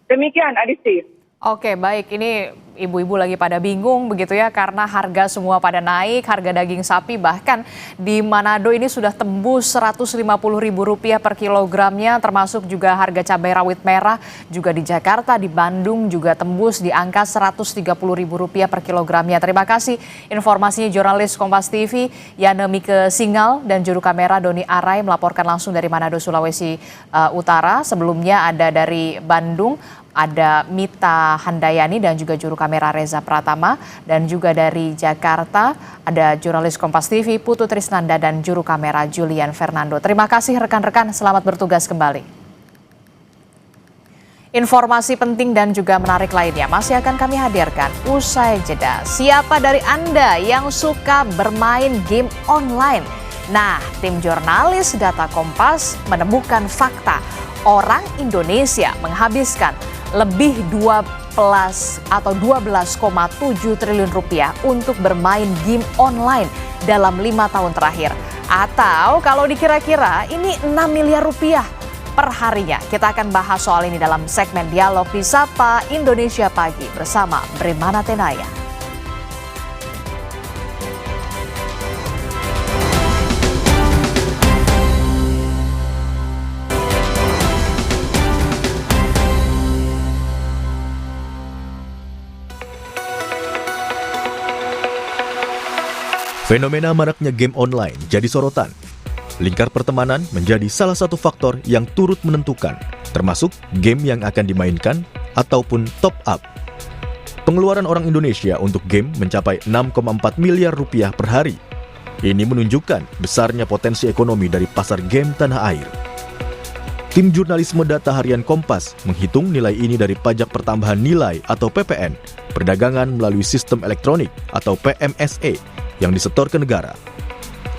demikian, Adisti. Oke, baik. Ini ibu-ibu lagi pada bingung begitu ya, karena harga semua pada naik, harga daging sapi bahkan di Manado ini sudah tembus Rp150.000 per kilogramnya, termasuk juga harga cabai rawit merah juga di Jakarta, di Bandung juga tembus di angka Rp130.000 per kilogramnya. Terima kasih informasinya jurnalis Kompas TV Yana Mike Singal dan juru kamera Doni Arai melaporkan langsung dari Manado, Sulawesi Utara. Sebelumnya ada dari Bandung, ada Mita Handayani dan juga juru kamera Reza Pratama, dan juga dari Jakarta ada jurnalis Kompas TV Putu Trisnanda dan juru kamera Julian Fernando. Terima kasih rekan-rekan, selamat bertugas kembali. Informasi penting dan juga menarik lainnya masih akan kami hadirkan usai jeda. Siapa dari Anda yang suka bermain game online? Nah, tim jurnalis Data Kompas menemukan fakta orang Indonesia menghabiskan lebih 12,7 triliun rupiah untuk bermain game online dalam 5 tahun terakhir. Atau kalau dikira-kira ini 6 miliar rupiah per harinya. Kita akan bahas soal ini dalam segmen Dialog di Sapa Indonesia Pagi bersama Brimana Tenaya. Fenomena maraknya game online jadi sorotan. Lingkar pertemanan menjadi salah satu faktor yang turut menentukan, termasuk game yang akan dimainkan ataupun top up. Pengeluaran orang Indonesia untuk game mencapai 6,4 miliar rupiah per hari. Ini menunjukkan besarnya potensi ekonomi dari pasar game tanah air. Tim jurnalisme data harian Kompas menghitung nilai ini dari pajak pertambahan nilai atau PPN, perdagangan melalui sistem elektronik atau PMSE, yang disetor ke negara.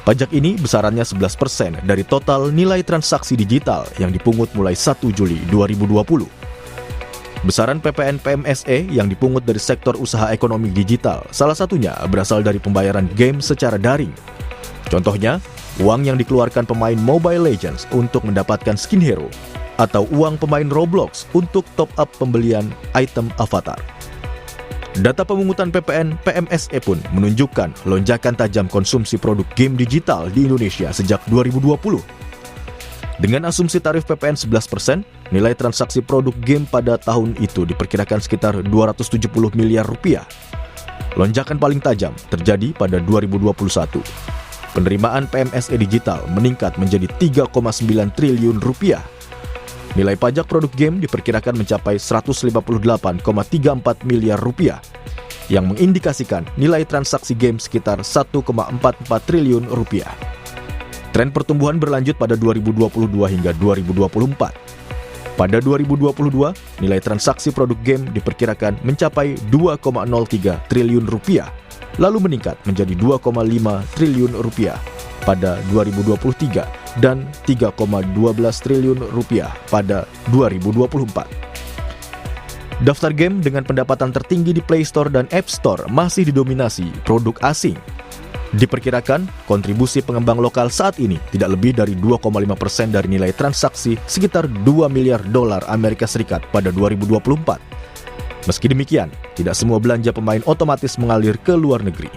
Pajak ini besarannya 11% dari total nilai transaksi digital yang dipungut mulai 1 Juli 2020. Besaran PPN PMSE yang dipungut dari sektor usaha ekonomi digital salah satunya berasal dari pembayaran game secara daring. Contohnya, uang yang dikeluarkan pemain Mobile Legends untuk mendapatkan skin hero, atau uang pemain Roblox untuk top up pembelian item avatar. Data pemungutan PPN PMSE pun menunjukkan lonjakan tajam konsumsi produk game digital di Indonesia sejak 2020. Dengan asumsi tarif PPN 11%, nilai transaksi produk game pada tahun itu diperkirakan sekitar 270 miliar rupiah. Lonjakan paling tajam terjadi pada 2021. Penerimaan PMSE digital meningkat menjadi 3,9 triliun rupiah. Nilai pajak produk game diperkirakan mencapai 158,34 miliar rupiah, yang mengindikasikan nilai transaksi game sekitar 1,44 triliun rupiah. Tren pertumbuhan berlanjut pada 2022 hingga 2024. Pada 2022, nilai transaksi produk game diperkirakan mencapai 2,03 triliun rupiah, lalu meningkat menjadi 2,5 triliun rupiah pada 2023 dan 3,12 triliun rupiah pada 2024. Daftar game dengan pendapatan tertinggi di Play Store dan App Store masih didominasi produk asing. Diperkirakan, kontribusi pengembang lokal saat ini tidak lebih dari 2,5% dari nilai transaksi sekitar 2 miliar dolar Amerika Serikat pada 2024. Meski demikian, tidak semua belanja pemain otomatis mengalir ke luar negeri.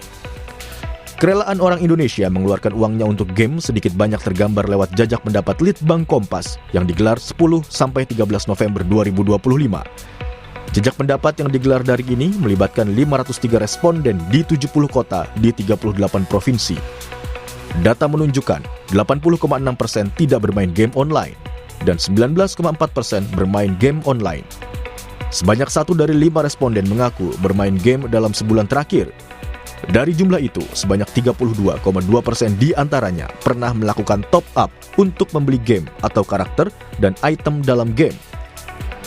Kerelaan orang Indonesia mengeluarkan uangnya untuk game sedikit banyak tergambar lewat jajak pendapat Litbang Kompas yang digelar 10-13 November 2025. Jajak pendapat yang digelar dari ini melibatkan 503 responden di 70 kota di 38 provinsi. Data menunjukkan 80,6% tidak bermain game online dan 19,4% bermain game online. Sebanyak 1 dari 5 responden mengaku bermain game dalam sebulan terakhir. Dari jumlah itu, sebanyak 32,2% di antaranya pernah melakukan top up untuk membeli game atau karakter dan item dalam game.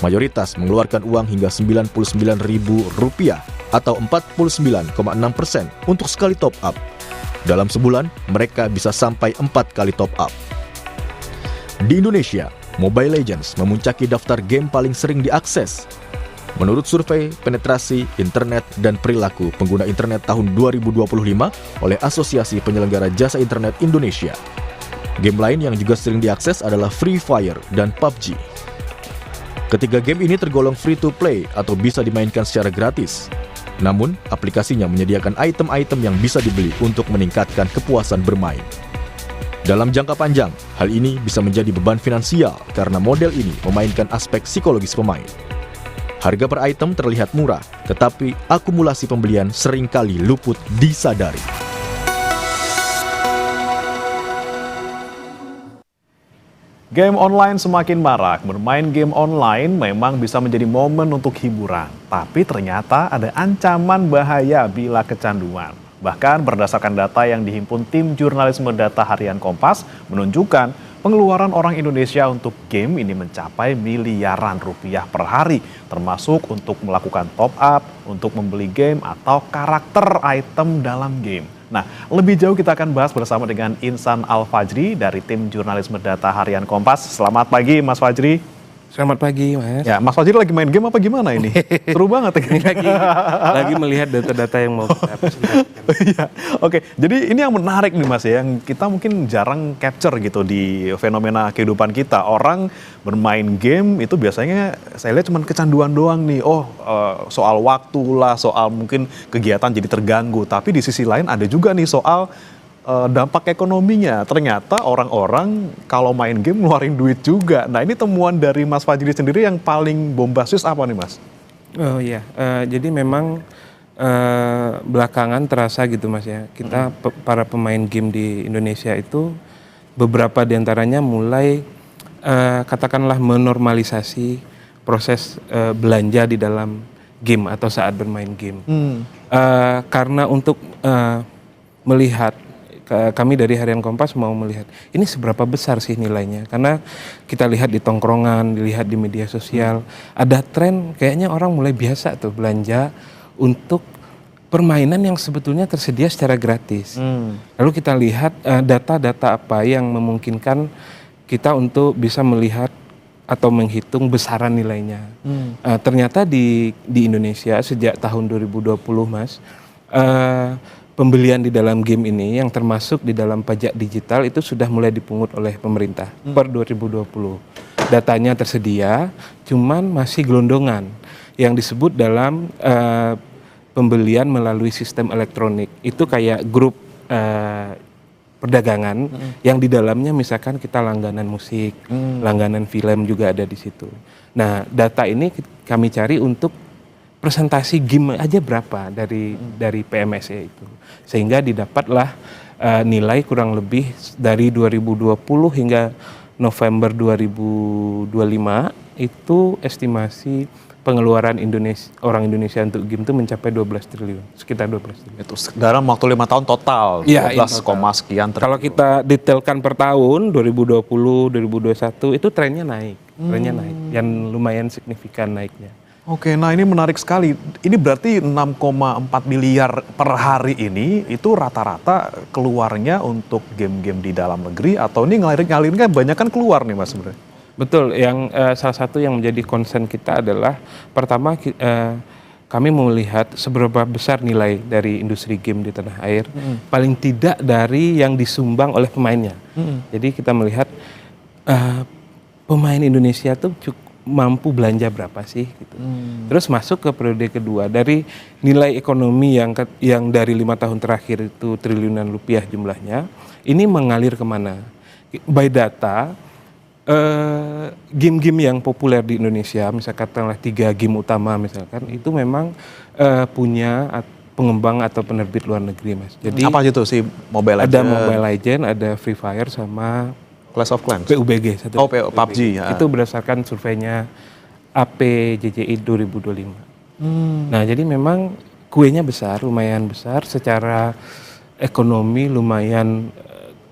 mayoritas mengeluarkan uang hingga Rp99.000 atau 49,6% untuk sekali top up. Dalam sebulan, mereka bisa sampai 4 kali top up. Di Indonesia, Mobile Legends memuncaki daftar game paling sering diakses. Menurut survei penetrasi internet dan perilaku pengguna internet tahun 2025 oleh Asosiasi Penyelenggara Jasa Internet Indonesia, game lain yang juga sering diakses adalah Free Fire dan PUBG. Ketiga game ini tergolong free to play atau bisa dimainkan secara gratis. Namun, aplikasinya menyediakan item-item yang bisa dibeli untuk meningkatkan kepuasan bermain. Dalam jangka panjang, hal ini bisa menjadi beban finansial karena model ini memainkan aspek psikologis pemain. Harga per item terlihat murah, tetapi akumulasi pembelian seringkali luput disadari. Game online semakin marak. Bermain game online memang bisa menjadi momen untuk hiburan. Tapi ternyata ada ancaman bahaya bila kecanduan. Bahkan berdasarkan data yang dihimpun tim jurnalisme data harian Kompas menunjukkan pengeluaran orang Indonesia untuk game ini mencapai miliaran rupiah per hari. Termasuk untuk melakukan top up, untuk membeli game atau karakter item dalam game. Nah, lebih jauh kita akan bahas bersama dengan Insan Al-Fajri dari tim jurnalisme data harian Kompas. Selamat pagi, Mas Fajri. Selamat pagi, Mas. Ya, Mas Fajri lagi main game apa gimana ini? Seru banget ya. Lagi melihat data-data yang mau kita Iya, oke. Jadi ini yang menarik nih Mas ya, yang kita mungkin jarang capture gitu di fenomena kehidupan kita. Orang bermain game itu biasanya saya lihat cuma kecanduan doang nih. Soal waktu lah, soal mungkin kegiatan jadi terganggu. Tapi di sisi lain ada juga nih soal dampak ekonominya. Ternyata orang-orang kalau main game ngeluarin duit juga. Nah, ini temuan dari Mas Fajri sendiri yang paling bombastis apa nih Mas? Oh iya, jadi memang belakangan terasa gitu Mas ya. Kita para pemain game di Indonesia itu beberapa diantaranya mulai katakanlah menormalisasi proses belanja di dalam game atau saat bermain game. Karena untuk melihat, kami dari Harian Kompas mau melihat ini seberapa besar sih nilainya, karena kita lihat di tongkrongan, dilihat di media sosial, ada tren kayaknya orang mulai biasa tuh belanja untuk permainan yang sebetulnya tersedia secara gratis. Lalu kita lihat data-data apa yang memungkinkan kita untuk bisa melihat atau menghitung besaran nilainya. Ternyata di Indonesia sejak tahun 2020 Mas, pembelian di dalam game ini yang termasuk di dalam pajak digital itu sudah mulai dipungut oleh pemerintah per 2020. Datanya tersedia, cuman masih gelondongan yang disebut dalam pembelian melalui sistem elektronik. Itu kayak grup perdagangan yang di dalamnya misalkan kita langganan musik, langganan film juga ada di situ. Nah, data ini kami cari untuk presentasi game aja berapa dari PMSE itu, sehingga didapatlah nilai kurang lebih dari 2020 hingga November 2025 itu estimasi pengeluaran orang Indonesia untuk game itu mencapai 12 triliun, sekitar 12 triliun. Itu dalam waktu 5 tahun total, 12, sekian triliun. Kalau kita detailkan per tahun 2020, 2021 itu trennya naik, naik, yang lumayan signifikan naiknya. Oke, nah ini menarik sekali. Ini berarti 6,4 miliar per hari ini itu rata-rata keluarnya untuk game-game di dalam negeri atau ini ngalirin kan banyak kan keluar nih Mas sebenarnya? Betul, yang salah satu yang menjadi concern kita adalah pertama kami melihat seberapa besar nilai dari industri game di tanah air, paling tidak dari yang disumbang oleh pemainnya. Jadi kita melihat pemain Indonesia tuh cukup mampu belanja berapa sih gitu. Terus masuk ke periode kedua, dari nilai ekonomi yang dari 5 tahun terakhir itu triliunan rupiah jumlahnya, ini mengalir kemana? By data, game-game yang populer di Indonesia, misalkan katakanlah 3 game utama misalkan, itu memang punya pengembang atau penerbit luar negeri Mas. Jadi apa itu sih Mobile Legends? Ada Mobile Legends, ada Free Fire sama Clash of Clans? PUBG. PUBG ya. Itu berdasarkan surveinya APJJI 2025. Nah, jadi memang kuenya besar, lumayan besar. Secara ekonomi lumayan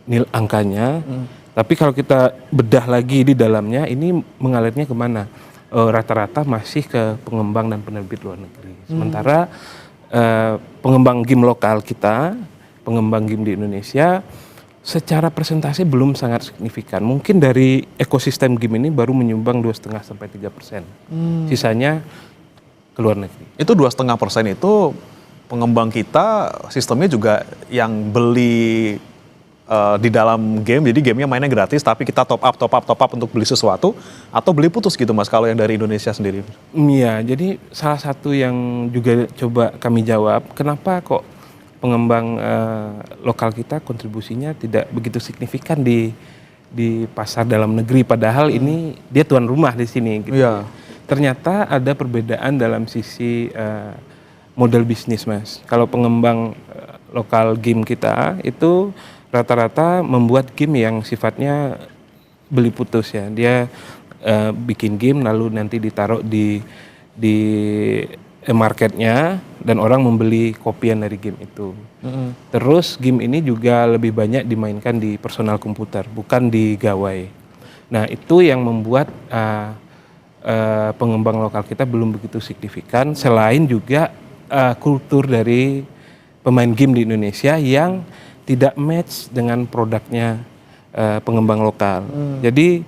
nil angkanya. Tapi kalau kita bedah lagi di dalamnya, ini mengalirnya kemana? rata-rata masih ke pengembang dan penerbit luar negeri. Sementara pengembang game lokal kita, pengembang game di Indonesia, secara persentase belum sangat signifikan. Mungkin dari ekosistem game ini baru menyumbang 2,5 sampai 3%. Sisanya ke luar negeri. Itu 2,5% itu pengembang kita sistemnya juga yang beli di dalam game, jadi gamenya mainnya gratis, tapi kita top up untuk beli sesuatu, atau beli putus gitu Mas, kalau yang dari Indonesia sendiri? Iya, jadi salah satu yang juga coba kami jawab, kenapa kok pengembang lokal kita kontribusinya tidak begitu signifikan di pasar dalam negeri, padahal ini dia tuan rumah di sini. Gitu. Iya. Ternyata ada perbedaan dalam sisi model bisnis, Mas. Kalau pengembang lokal game kita itu rata-rata membuat game yang sifatnya beli putus ya. Dia bikin game lalu nanti ditaruh di marketnya dan orang membeli kopian dari game itu. Terus game ini juga lebih banyak dimainkan di personal komputer, bukan di gawai. Nah itu yang membuat pengembang lokal kita belum begitu signifikan. Selain juga kultur dari pemain game di Indonesia yang tidak match dengan produknya pengembang lokal. Jadi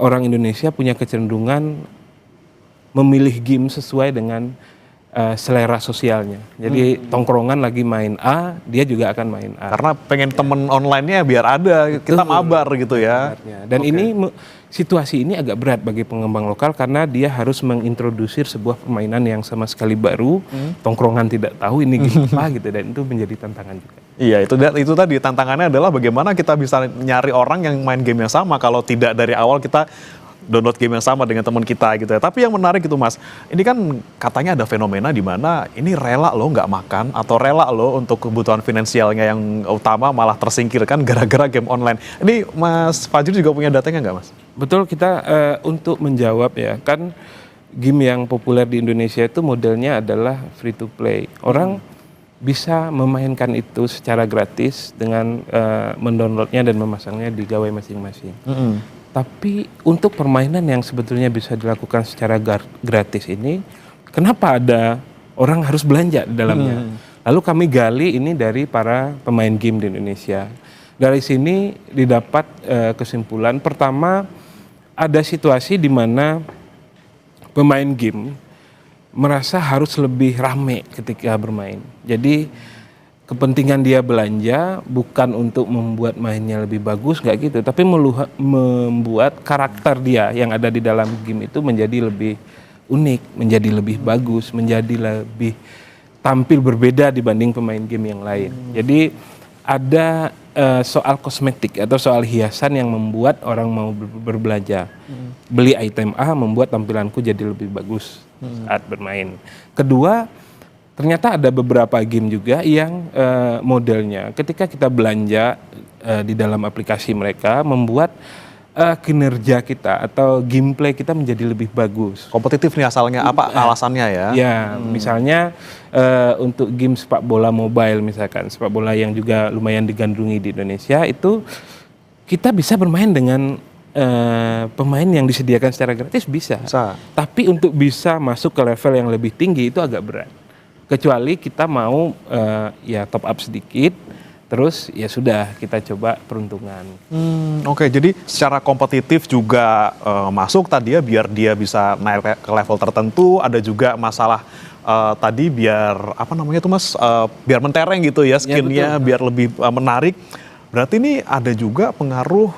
orang Indonesia punya kecenderungan memilih game sesuai dengan selera sosialnya. Jadi tongkrongan lagi main A, dia juga akan main A. Karena pengen temen online-nya biar ada, kita mabar gitu ya. Dan ini situasi ini agak berat bagi pengembang lokal karena dia harus mengintrodusir sebuah permainan yang sama sekali baru, tongkrongan tidak tahu ini game apa gitu, dan itu menjadi tantangan juga. Iya, itu tadi tantangannya adalah bagaimana kita bisa nyari orang yang main game yang sama kalau tidak dari awal kita download game yang sama dengan teman kita gitu ya. Tapi yang menarik itu Mas, ini kan katanya ada fenomena di mana ini rela loh nggak makan atau rela loh untuk kebutuhan finansialnya yang utama malah tersingkirkan gara-gara game online. Ini Mas Fajri juga punya datanya nggak Mas? Betul, kita untuk menjawab ya, kan game yang populer di Indonesia itu modelnya adalah free to play. Orang bisa memainkan itu secara gratis dengan mendownloadnya dan memasangnya di gawai masing-masing. Tapi untuk permainan yang sebetulnya bisa dilakukan secara gratis ini, kenapa ada orang harus belanja di dalamnya? Lalu kami gali ini dari para pemain game di Indonesia. Dari sini didapat kesimpulan, pertama ada situasi di mana pemain game merasa harus lebih rame ketika bermain. Jadi kepentingan dia belanja bukan untuk membuat mainnya lebih bagus, nggak gitu, tapi membuat karakter dia yang ada di dalam game itu menjadi lebih unik, menjadi lebih bagus, menjadi lebih tampil berbeda dibanding pemain game yang lain. Jadi ada soal kosmetik atau soal hiasan yang membuat orang mau berbelanja. Beli item A membuat tampilanku jadi lebih bagus saat bermain. Kedua, ternyata ada beberapa game juga yang modelnya ketika kita belanja di dalam aplikasi mereka membuat kinerja kita atau gameplay kita menjadi lebih bagus. Kompetitif nih asalnya, apa alasannya ya? Ya, misalnya untuk game sepak bola mobile misalkan, sepak bola yang juga lumayan digandrungi di Indonesia, itu kita bisa bermain dengan pemain yang disediakan secara gratis bisa. Tapi untuk bisa masuk ke level yang lebih tinggi itu agak berat. Kecuali kita mau ya top up sedikit, terus ya sudah kita coba peruntungan. Oke, jadi secara kompetitif juga masuk tadi ya, biar dia bisa naik ke level tertentu. Ada juga masalah tadi biar apa namanya tuh Mas, biar mentereng gitu ya skinnya, ya, biar lebih menarik. Berarti ini ada juga pengaruh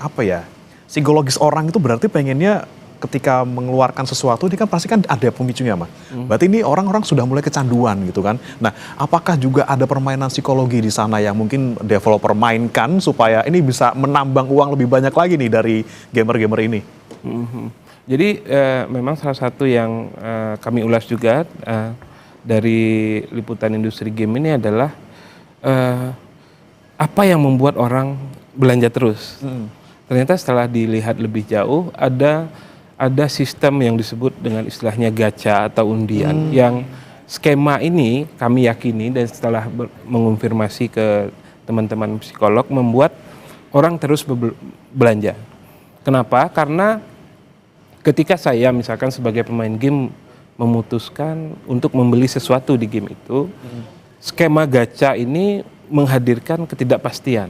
apa ya, psikologis orang itu berarti pengennya ketika mengeluarkan sesuatu ini kan pasti kan ada pemicunya Mas. Berarti ini orang-orang sudah mulai kecanduan gitu kan. Nah, apakah juga ada permainan psikologi di sana yang mungkin developer mainkan supaya ini bisa menambang uang lebih banyak lagi nih dari gamer-gamer ini? Jadi memang salah satu yang kami ulas juga dari liputan industri game ini adalah apa yang membuat orang belanja terus. Ternyata setelah dilihat lebih jauh ada sistem yang disebut dengan istilahnya gacha atau undian yang skema ini kami yakini dan setelah mengonfirmasi ke teman-teman psikolog membuat orang terus belanja. Kenapa? Karena ketika saya misalkan sebagai pemain game memutuskan untuk membeli sesuatu di game itu, skema gacha ini menghadirkan ketidakpastian.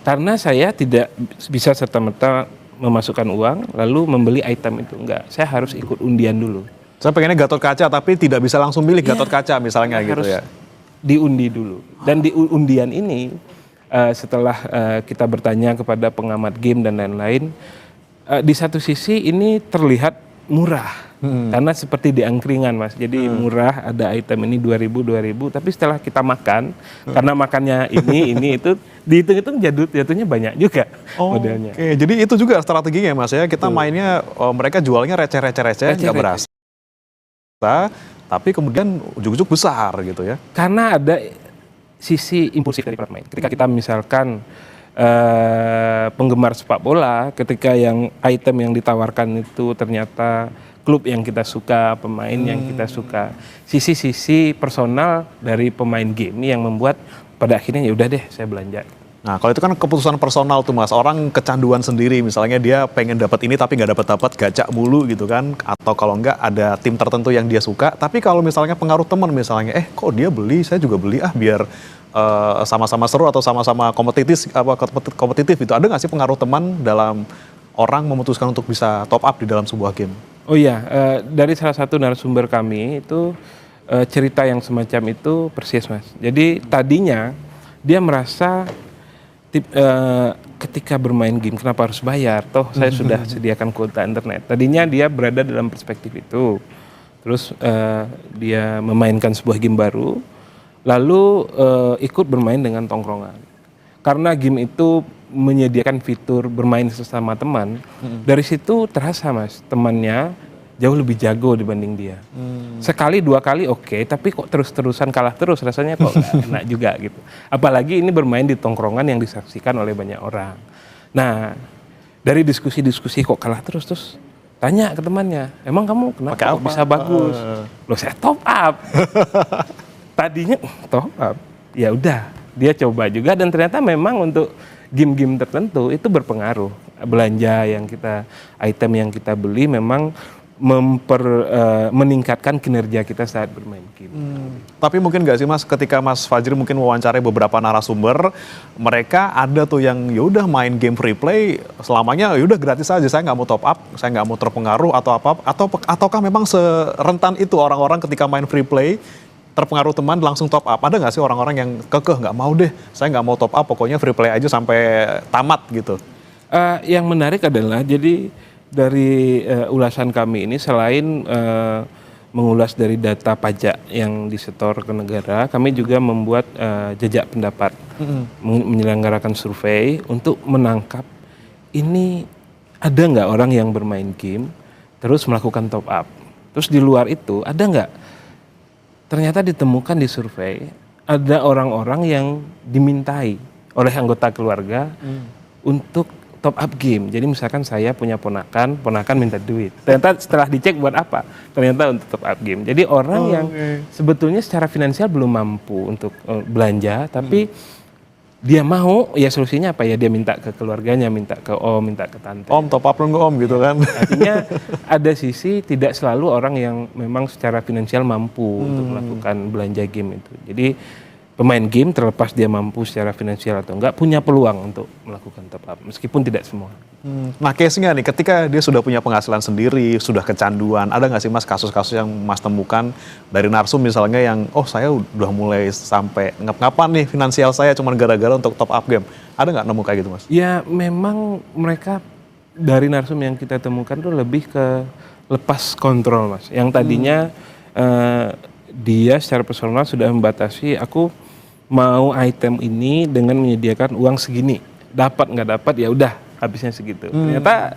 Karena saya tidak bisa serta-merta memasukkan uang lalu membeli item itu, enggak. Saya harus ikut undian dulu. Saya pengennya Gatot Kaca tapi tidak bisa langsung milih Gatot Kaca misalnya gitu Harus ya. diundi dulu. Dan di undian ini setelah kita bertanya kepada pengamat game dan lain-lain, di satu sisi ini terlihat murah. Karena seperti di angkringan Mas, jadi murah, ada item ini 2.000, tapi setelah kita makan, karena makannya ini itu, dihitung-hitung jatuhnya banyak juga modelnya. Oke, jadi itu juga strateginya Mas ya, kita mainnya, mereka jualnya receh-receh, nggak berasa, tapi kemudian ujug-ujug besar gitu ya. Karena ada sisi impulsif dari pemain. Ketika kita misalkan penggemar sepak bola, ketika yang item yang ditawarkan itu ternyata klub yang kita suka, pemain yang kita suka, sisi-sisi personal dari pemain game yang membuat pada akhirnya ya udah deh saya belanja. Nah kalau itu kan keputusan personal tuh Mas, orang kecanduan sendiri, misalnya dia pengen dapat ini tapi nggak dapat gacha mulu gitu kan, atau kalau nggak ada tim tertentu yang dia suka, tapi kalau misalnya pengaruh teman misalnya, kok dia beli, saya juga beli biar sama-sama seru atau sama-sama kompetitif gitu, ada nggak sih pengaruh teman dalam orang memutuskan untuk bisa top up di dalam sebuah game? Oh iya, dari salah satu narasumber kami itu cerita yang semacam itu persis Mas. Jadi tadinya dia merasa ketika bermain game kenapa harus bayar? Toh saya sudah sediakan kuota internet. Tadinya dia berada dalam perspektif itu. Terus dia memainkan sebuah game baru, lalu ikut bermain dengan tongkrongan. Karena game itu menyediakan fitur bermain sesama teman, dari situ terasa Mas, temannya jauh lebih jago dibanding dia. Sekali dua kali oke, tapi kok terus-terusan kalah terus, rasanya kok gak enak juga gitu. Apalagi ini bermain di tongkrongan yang disaksikan oleh banyak orang. Nah, dari diskusi-diskusi kok kalah terus tanya ke temannya, emang kamu kenapa kok bisa bagus? Loh saya top up. Tadinya top up, ya udah dia coba juga dan ternyata memang untuk game-game tertentu itu berpengaruh. Belanja yang item yang kita beli memang meningkatkan kinerja kita saat bermain game. Tapi mungkin nggak sih Mas, ketika Mas Fajri mungkin wawancarai beberapa narasumber, mereka ada tuh yang yaudah main game free play selamanya yaudah gratis aja, saya nggak mau top up, saya nggak mau terpengaruh ataukah memang serentan itu orang-orang ketika main free play terpengaruh teman langsung top up? Ada nggak sih orang-orang yang kekeh nggak mau deh, saya nggak mau top up, pokoknya free play aja sampai tamat gitu? Yang menarik adalah jadi dari ulasan kami ini selain mengulas dari data pajak yang disetor ke negara, kami juga membuat jejak pendapat, menyelenggarakan survei untuk menangkap ini ada nggak orang yang bermain game terus melakukan top up. Terus di luar itu ada nggak? Ternyata ditemukan di survei ada orang-orang yang dimintai oleh anggota keluarga untuk top up game. Jadi misalkan saya punya ponakan minta duit. Ternyata setelah dicek buat apa? Ternyata untuk top up game. Jadi orang yang sebetulnya secara finansial belum mampu untuk belanja, tapi dia mau, ya solusinya apa ya? Dia minta ke keluarganya, minta ke om, minta ke tante. Om top up dong om gitu kan. Artinya ada sisi tidak selalu orang yang memang secara finansial mampu untuk melakukan belanja game itu. Jadi pemain game terlepas dia mampu secara finansial atau enggak, punya peluang untuk melakukan top up, meskipun tidak semua. Nah case-nya nih, ketika dia sudah punya penghasilan sendiri, sudah kecanduan, ada nggak sih Mas kasus-kasus yang Mas temukan dari narsum misalnya yang, saya udah mulai sampai ngap-ngapan nih finansial saya cuma gara-gara untuk top up game. Ada nggak nemu kayak gitu Mas? Ya memang mereka dari narsum yang kita temukan tuh lebih ke lepas kontrol Mas. Yang tadinya dia secara personal sudah membatasi, aku mau item ini dengan menyediakan uang segini, dapat nggak dapat ya udah habisnya segitu. Ternyata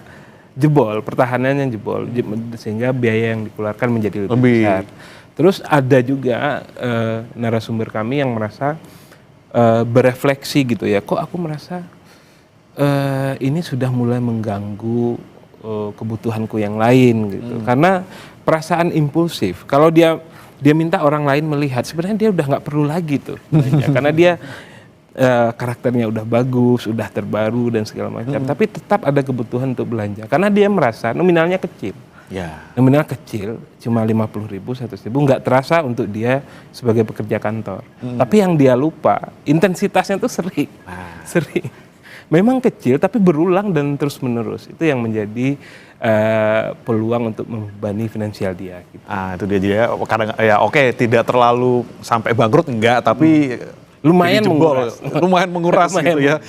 jebol, pertahanannya jebol, sehingga biaya yang dikeluarkan menjadi lebih besar. Terus ada juga narasumber kami yang merasa berefleksi gitu ya, kok aku merasa ini sudah mulai mengganggu kebutuhanku yang lain gitu. Karena perasaan impulsif, kalau dia minta orang lain melihat, sebenarnya dia udah nggak perlu lagi tuh, karena dia karakternya udah bagus, udah terbaru dan segala macam, tapi tetap ada kebutuhan untuk belanja karena dia merasa nominalnya kecil. Nominal kecil, cuma 50.000, 100.000, nggak terasa untuk dia sebagai pekerja kantor. Tapi yang dia lupa, intensitasnya tuh sering. Memang kecil, tapi berulang dan terus menerus. Itu yang menjadi peluang untuk membebani finansial dia. Gitu. Itu dia jadi kadang ya oke, tidak terlalu sampai bangkrut enggak, tapi lumayan menguras gitu ya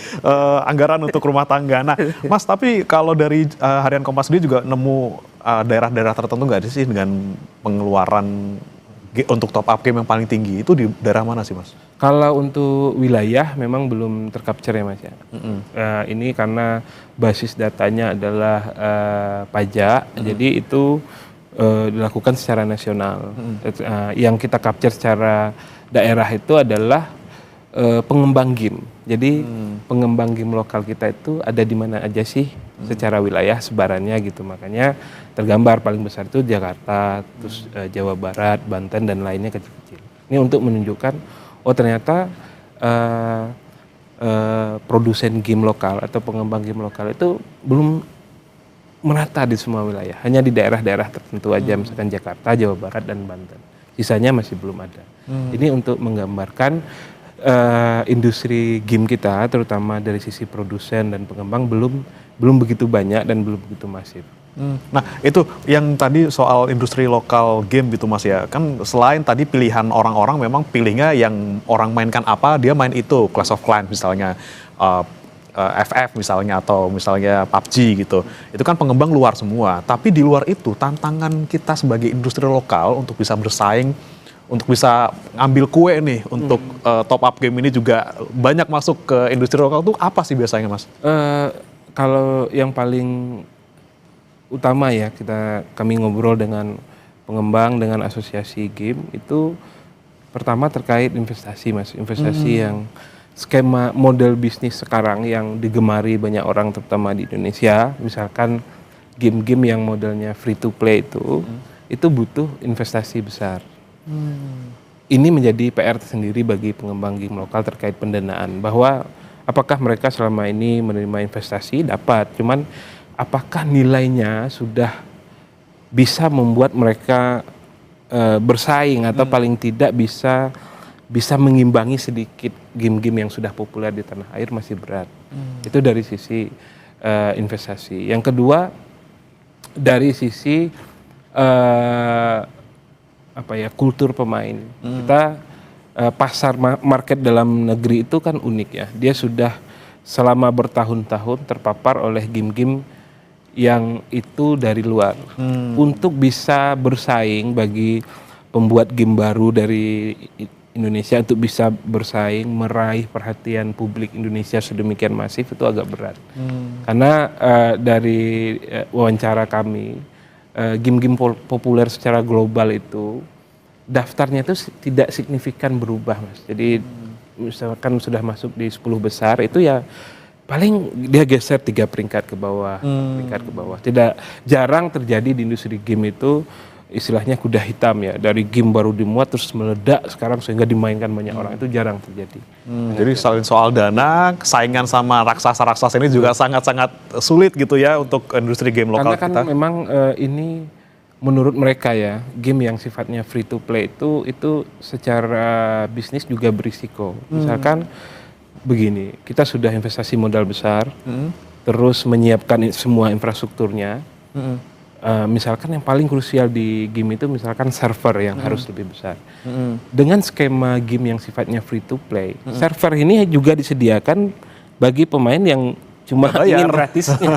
anggaran untuk rumah tangga. Nah, Mas, tapi kalau dari Harian Kompas sendiri juga nemu daerah-daerah tertentu nggak sih dengan pengeluaran untuk top up game yang paling tinggi itu di daerah mana sih, Mas? Kalau untuk wilayah memang belum tercapture ya, Mas ya. Ini karena basis datanya adalah pajak, jadi itu dilakukan secara nasional. Yang kita capture secara daerah itu adalah pengembang game. Jadi pengembang game lokal kita itu ada di mana aja sih secara wilayah sebarannya gitu. Makanya tergambar paling besar itu Jakarta, terus Jawa Barat, Banten dan lainnya kecil-kecil. Ini untuk menunjukkan ternyata produsen game lokal atau pengembang game lokal itu belum merata di semua wilayah. Hanya di daerah-daerah tertentu aja, misalkan Jakarta, Jawa Barat dan Banten. Sisanya masih belum ada. Ini untuk menggambarkan industri game kita, terutama dari sisi produsen dan pengembang belum begitu banyak dan belum begitu masif. Nah, itu yang tadi soal industri lokal game gitu, Mas ya. Kan selain tadi pilihan orang-orang memang pilihnya yang orang mainkan apa, dia main itu, Clash of Clans misalnya, FF misalnya, atau misalnya PUBG gitu. Itu kan pengembang luar semua. Tapi di luar itu tantangan kita sebagai industri lokal untuk bisa bersaing, untuk bisa ngambil kue nih untuk top up game ini juga banyak masuk ke industri lokal tuh apa sih biasanya, Mas? Kalau yang paling utama ya, kami ngobrol dengan pengembang, dengan asosiasi game itu pertama terkait investasi, Mas. Investasi yang skema model bisnis sekarang yang digemari banyak orang terutama di Indonesia, misalkan game-game yang modelnya free to play itu butuh investasi besar. Ini menjadi PR tersendiri bagi pengembang game lokal terkait pendanaan, bahwa apakah mereka selama ini menerima investasi dapat, cuman apakah nilainya sudah bisa membuat mereka bersaing atau paling tidak bisa mengimbangi sedikit game-game yang sudah populer di tanah air, masih berat. Itu dari sisi investasi. Yang kedua dari sisi kultur pemain. Kita pasar market dalam negeri itu kan unik ya. Dia sudah selama bertahun-tahun terpapar oleh game-game yang itu dari luar. Untuk bisa bersaing bagi pembuat game baru dari Indonesia, untuk bisa bersaing meraih perhatian publik Indonesia sedemikian masif, itu agak berat. Karena dari wawancara kami, game-game populer secara global itu daftarnya itu tidak signifikan berubah, Mas. Jadi misalkan sudah masuk di 10 besar itu ya paling dia geser 3 peringkat ke bawah, Tidak jarang terjadi di industri game itu istilahnya kuda hitam ya, dari game baru dimuat terus meledak sekarang sehingga dimainkan banyak orang, itu jarang terjadi. Jadi selain soal dana, saingan sama raksasa-raksasa ini juga sangat-sangat sulit gitu ya untuk industri game lokal kita. Karena kan memang ini menurut mereka ya, game yang sifatnya free to play itu secara bisnis juga berisiko. Misalkan begini, kita sudah investasi modal besar, terus menyiapkan semua infrastrukturnya. Misalkan yang paling krusial di game itu misalkan server yang harus lebih besar. Dengan skema game yang sifatnya free to play, server ini juga disediakan bagi pemain yang cuma ingin gratisnya.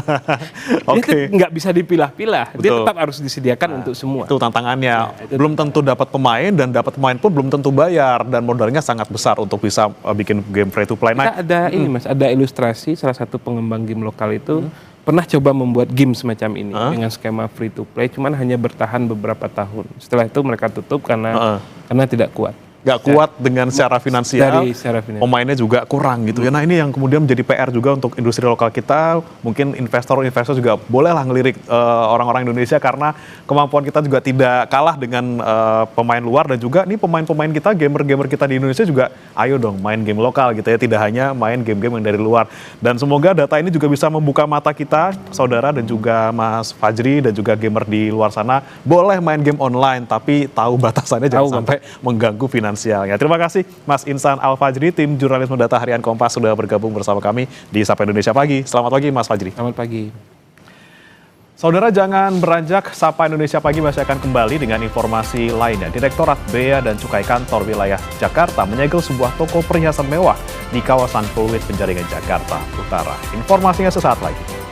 Dia nggak bisa dipilah-pilah, dia tetap harus disediakan untuk semua. Itu tantangannya. Belum tentu dapat pemain, dan dapat pemain pun belum tentu bayar, dan modalnya sangat besar untuk bisa bikin game free to play. Kita ada ini, Mas, ada ilustrasi salah satu pengembang game lokal itu pernah coba membuat game semacam ini dengan skema free to play, cuman hanya bertahan beberapa tahun. Setelah itu mereka tutup karena tidak kuat. nggak kuat dengan secara finansial, Dari secara finansial. pemainnya juga kurang gitu ya. Nah ini yang kemudian menjadi PR juga untuk industri lokal kita. Mungkin investor juga bolehlah ngelirik orang-orang Indonesia karena kemampuan kita juga tidak kalah dengan pemain luar, dan juga nih pemain-pemain kita, gamer-gamer kita di Indonesia juga ayo dong main game lokal gitu ya, tidak hanya main game-game yang dari luar. Dan semoga data ini juga bisa membuka mata kita, saudara, dan juga Mas Fajri dan juga gamer di luar sana, boleh main game online tapi tahu batasannya, jangan sampai mengganggu finansialnya. Terima kasih Mas Insan Al-Fajri, tim jurnalisme data harian Kompas sudah bergabung bersama kami di Sapa Indonesia Pagi. Selamat pagi Mas Fajri. Selamat pagi. Saudara, jangan beranjak, Sapa Indonesia Pagi masih akan kembali dengan informasi lainnya. Direktorat Bea dan Cukai Kantor Wilayah Jakarta menyegel sebuah toko perhiasan mewah di kawasan Pluit, Penjaringan, Jakarta Utara. Informasinya sesaat lagi.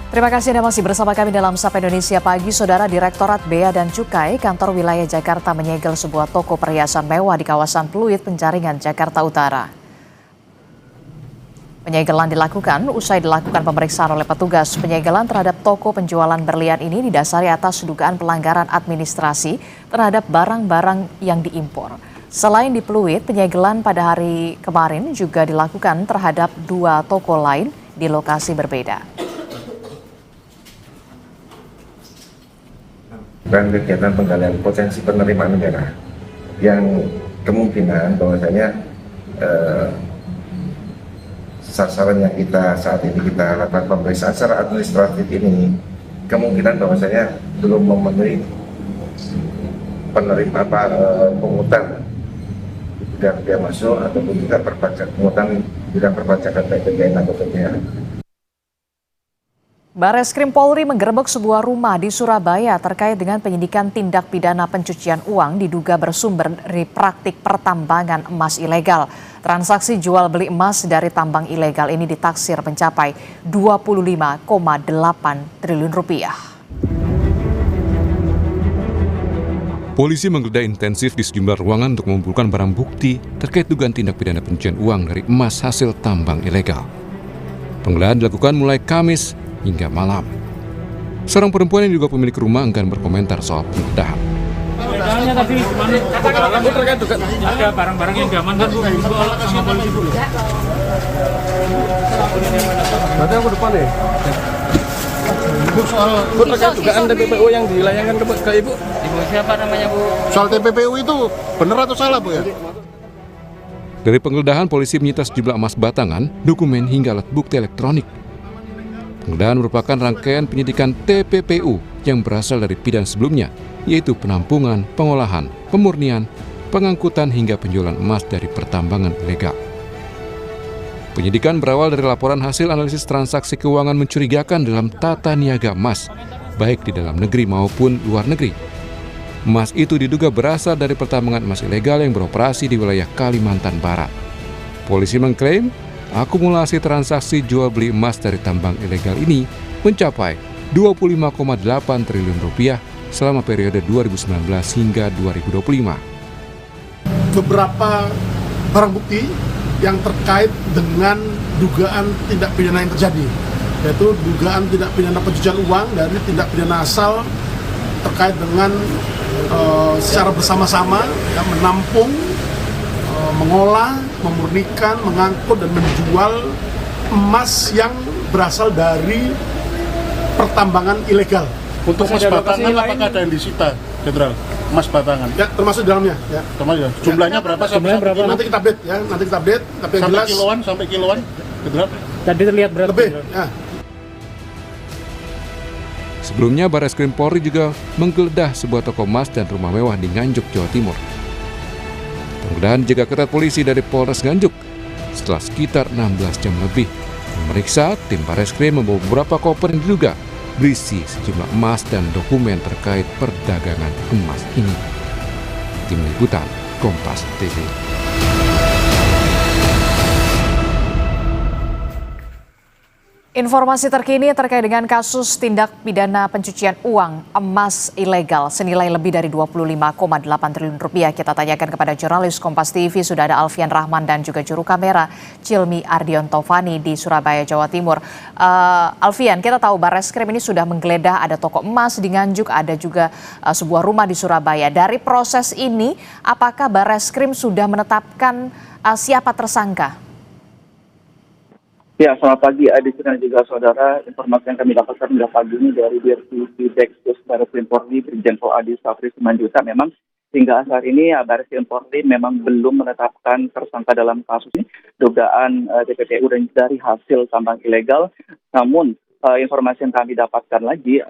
Terima kasih Anda masih bersama kami dalam Sapa Indonesia Pagi. Saudara, Direktorat Bea dan Cukai Kantor Wilayah Jakarta menyegel sebuah toko perhiasan mewah di kawasan Pluit, Penjaringan, Jakarta Utara. Penyegelan dilakukan usai dilakukan pemeriksaan oleh petugas. Penyegelan terhadap toko penjualan berlian ini didasari atas dugaan pelanggaran administrasi terhadap barang-barang yang diimpor. Selain di Pluit, penyegelan pada hari kemarin juga dilakukan terhadap 2 toko lain di lokasi berbeda. Dan kegiatan penggalian potensi penerimaan negara yang kemungkinan bahwasanya sasaran yang kita saat ini kita lakukan pemeriksaan secara administratif ini kemungkinan bahwasanya belum memenuhi penerima pungutan bidang biaya masuk ataupun juga pungutan bidang perpajakan baik PPN atau PPN. Bareskrim Polri menggerebek sebuah rumah di Surabaya terkait dengan penyidikan tindak pidana pencucian uang diduga bersumber dari praktik pertambangan emas ilegal. Transaksi jual beli emas dari tambang ilegal ini ditaksir mencapai 25,8 triliun rupiah. Polisi menggeledah intensif di sejumlah ruangan untuk mengumpulkan barang bukti terkait dugaan tindak pidana pencucian uang dari emas hasil tambang ilegal. Penggeledahan dilakukan mulai Kamis hingga malam. Seorang perempuan yang juga pemilik rumah enggan berkomentar soal penggeledahan. Penggeledahannya tadi gimana? Bu, terkait juga ada barang-barang yang diamankan Bu sama polisi Bu. Berarti aku depan ya? Bu, soal terkait dugaan TPPU yang dilayangkan ke Ibu. Ibu siapa namanya Bu? Soal TPPU itu benar atau salah Bu ya? Dari penggeledahan, polisi menyita sejumlah emas batangan, dokumen hingga alat bukti elektronik. Penggeledahan merupakan rangkaian penyidikan TPPU yang berasal dari pidana sebelumnya, yaitu penampungan, pengolahan, pemurnian, pengangkutan hingga penjualan emas dari pertambangan ilegal. Penyidikan berawal dari laporan hasil analisis transaksi keuangan mencurigakan dalam tata niaga emas, baik di dalam negeri maupun luar negeri. Emas itu diduga berasal dari pertambangan emas ilegal yang beroperasi di wilayah Kalimantan Barat. Polisi mengklaim akumulasi transaksi jual beli emas dari tambang ilegal ini mencapai 25,8 triliun rupiah selama periode 2019 hingga 2025. Beberapa barang bukti yang terkait dengan dugaan tindak pidana yang terjadi, yaitu dugaan tindak pidana pencucian uang dari tindak pidana asal terkait dengan secara bersama-sama yang menampung, mengolah, memurnikan, mengangkut, dan menjual emas yang berasal dari pertambangan ilegal. Untuk emas batangan apakah ada yang disita, Jenderal? Emas batangan? Ya, termasuk di dalamnya. Ya. Termasuk. Jumlahnya berapa? Jumlahnya berapa? Nanti kita update ya, nanti kita update. Tapi yang jelas sampai kiloan, Jenderal. Tadi terlihat berapa? Lebih. Ya. Sebelumnya, Bareskrim Polri juga menggeledah sebuah toko emas dan rumah mewah di Nganjuk, Jawa Timur. Penggeledahan dijaga ketat polisi dari Polres Nganjuk. Setelah sekitar 16 jam lebih memeriksa, tim Bareskrim membawa beberapa koper yang diduga berisi sejumlah emas dan dokumen terkait perdagangan emas ini. Tim Liputan Kompas TV. Informasi terkini terkait dengan kasus tindak pidana pencucian uang emas ilegal senilai lebih dari 25,8 triliun rupiah. Kita tanyakan kepada jurnalis Kompas TV, sudah ada Alfian Rahman dan juga juru kamera Cilmi Ardian Tovani di Surabaya, Jawa Timur. Alfian, kita tahu Barreskrim ini sudah menggeledah ada toko emas di Nganjuk, ada juga sebuah rumah di Surabaya. Dari proses ini, apakah Barreskrim sudah menetapkan siapa tersangka? Ya, selamat pagi Adisi dan juga saudara. Informasi yang kami dapatkan hingga pagi ini dari Dirtipidum Deksus Barreskrim Polri Brigjen Pol Adi Safri Simanjuntak, memang hingga saat ini Barreskrim Polri memang belum menetapkan tersangka dalam kasus ini, dugaan TPPU dan dari hasil tambang ilegal. Namun informasi yang kami dapatkan lagi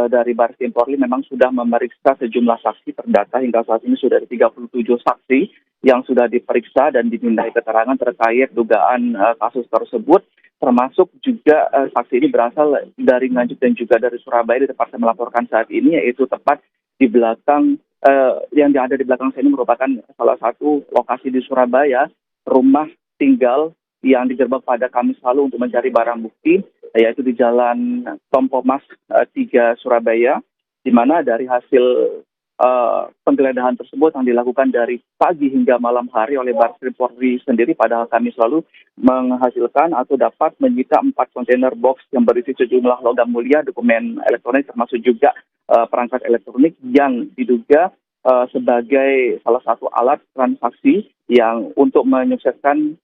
dari Barreskrim Polri memang sudah memeriksa sejumlah saksi. Terdata hingga saat ini sudah ada 37 saksi yang sudah diperiksa dan dimintai keterangan terkait dugaan kasus tersebut, termasuk juga saksi ini berasal dari Nganjuk dan juga dari Surabaya di tempat saya melaporkan saat ini, yaitu tepat di belakang yang ada di belakang saya ini merupakan salah satu lokasi di Surabaya, rumah tinggal yang digerebek pada Kamis lalu untuk mencari barang bukti, yaitu di Jalan Tompomas 3 Surabaya, di mana dari hasil penggeledahan tersebut yang dilakukan dari pagi hingga malam hari oleh Barreskrim Polri sendiri pada Kamis lalu menghasilkan atau dapat menyita 4 kontainer box yang berisi sejumlah logam mulia, dokumen elektronik termasuk juga perangkat elektronik yang diduga sebagai salah satu alat transaksi yang untuk menyukseskan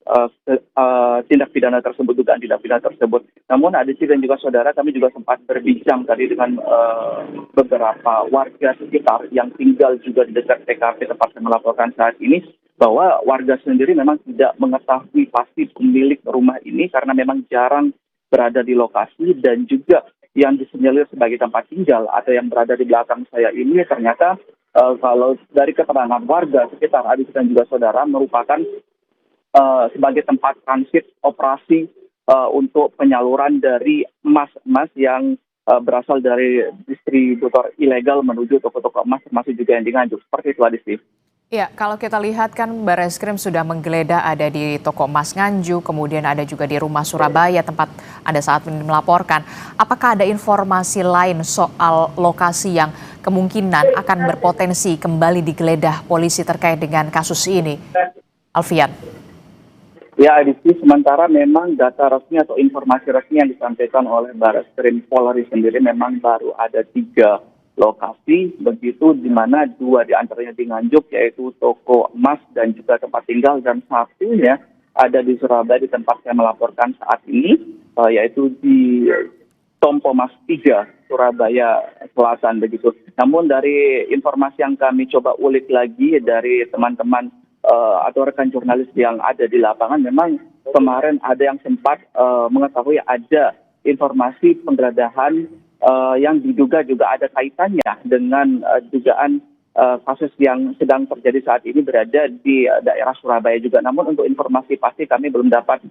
tindak pidana tersebut, dugaan tindak pidana tersebut. Namun Adisi dan juga saudara, kami juga sempat berbincang tadi dengan beberapa warga sekitar yang tinggal juga di dekat TKP tempat saya melaporkan saat ini, bahwa warga sendiri memang tidak mengetahui pasti pemilik rumah ini karena memang jarang berada di lokasi, dan juga yang disinyalir sebagai tempat tinggal atau yang berada di belakang saya ini ternyata kalau dari keterangan warga sekitar Adisi dan juga saudara merupakan sebagai tempat transit operasi untuk penyaluran dari emas-emas yang berasal dari distributor ilegal menuju toko-toko emas termasuk juga yang di Nganjuk. Seperti itu Adisi. Ya, kalau kita lihat kan Barreskrim sudah menggeledah ada di toko emas Nganjuk, kemudian ada juga di rumah Surabaya tempat Anda saat melaporkan. Apakah ada informasi lain soal lokasi yang kemungkinan akan berpotensi kembali digeledah polisi terkait dengan kasus ini? Alfian. Ya, Adisi, sementara memang data resmi atau informasi resmi yang disampaikan oleh Barreskrim Polri sendiri memang baru ada 3 lokasi, begitu di mana 2 diantaranya di Nganjuk, yaitu toko emas dan juga tempat tinggal, dan satunya ada di Surabaya di tempat saya melaporkan saat ini, yaitu di Tompomas 3 Surabaya Selatan begitu. Namun dari informasi yang kami coba ulik lagi dari teman-teman atau rekan jurnalis yang ada di lapangan, memang kemarin ada yang sempat mengetahui ada informasi penggeledahan yang diduga juga ada kaitannya dengan dugaan kasus yang sedang terjadi saat ini berada di daerah Surabaya juga. Namun untuk informasi pasti kami belum dapat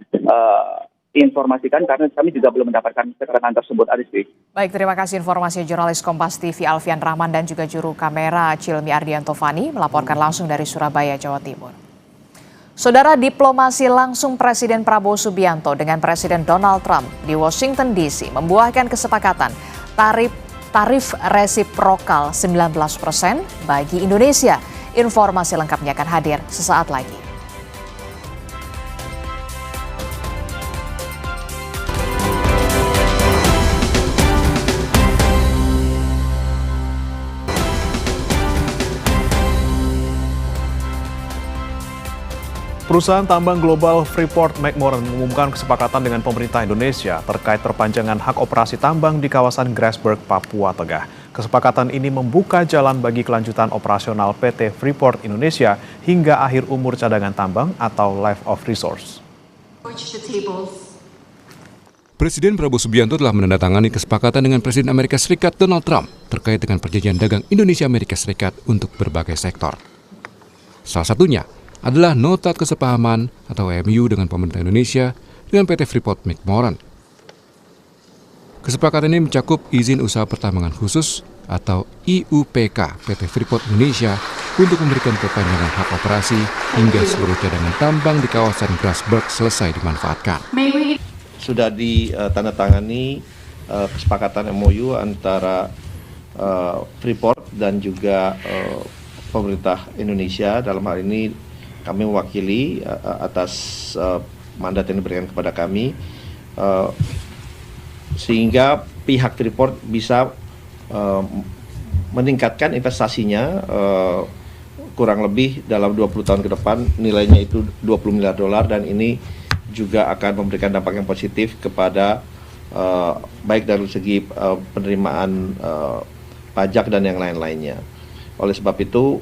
informasikan karena kami juga belum mendapatkan keterangan tersebut. Adisi. Baik, terima kasih informasi jurnalis Kompas TV Alfian Rahman dan juga juru kamera Cilmi Ardian Tovani melaporkan langsung dari Surabaya, Jawa Timur. Saudara, diplomasi langsung Presiden Prabowo Subianto dengan Presiden Donald Trump di Washington DC membuahkan kesepakatan tarif resiprokal 19% bagi Indonesia. Informasi lengkapnya akan hadir sesaat lagi. Perusahaan tambang global Freeport-McMoRan mengumumkan kesepakatan dengan pemerintah Indonesia terkait perpanjangan hak operasi tambang di kawasan Grasberg, Papua Tengah. Kesepakatan ini membuka jalan bagi kelanjutan operasional PT Freeport Indonesia hingga akhir umur cadangan tambang atau life of resource. Presiden Prabowo Subianto telah menandatangani kesepakatan dengan Presiden Amerika Serikat Donald Trump terkait dengan perjanjian dagang Indonesia-Amerika Serikat untuk berbagai sektor. Salah satunya adalah nota kesepahaman atau MOU dengan pemerintah Indonesia dengan PT Freeport-McMoRan. Kesepakatan ini mencakup izin usaha pertambangan khusus atau IUPK PT Freeport Indonesia untuk memberikan perpanjangan hak operasi hingga seluruh cadangan tambang di kawasan Grasberg selesai dimanfaatkan. sudah ditandatangani kesepakatan MOU antara Freeport dan juga pemerintah Indonesia. Dalam hal ini kami mewakili atas mandat yang diberikan kepada kami, sehingga pihak Freeport bisa meningkatkan investasinya kurang lebih dalam 20 tahun ke depan, nilainya itu $20 miliar, dan ini juga akan memberikan dampak yang positif kepada baik dari segi penerimaan pajak dan yang lain-lainnya. Oleh sebab itu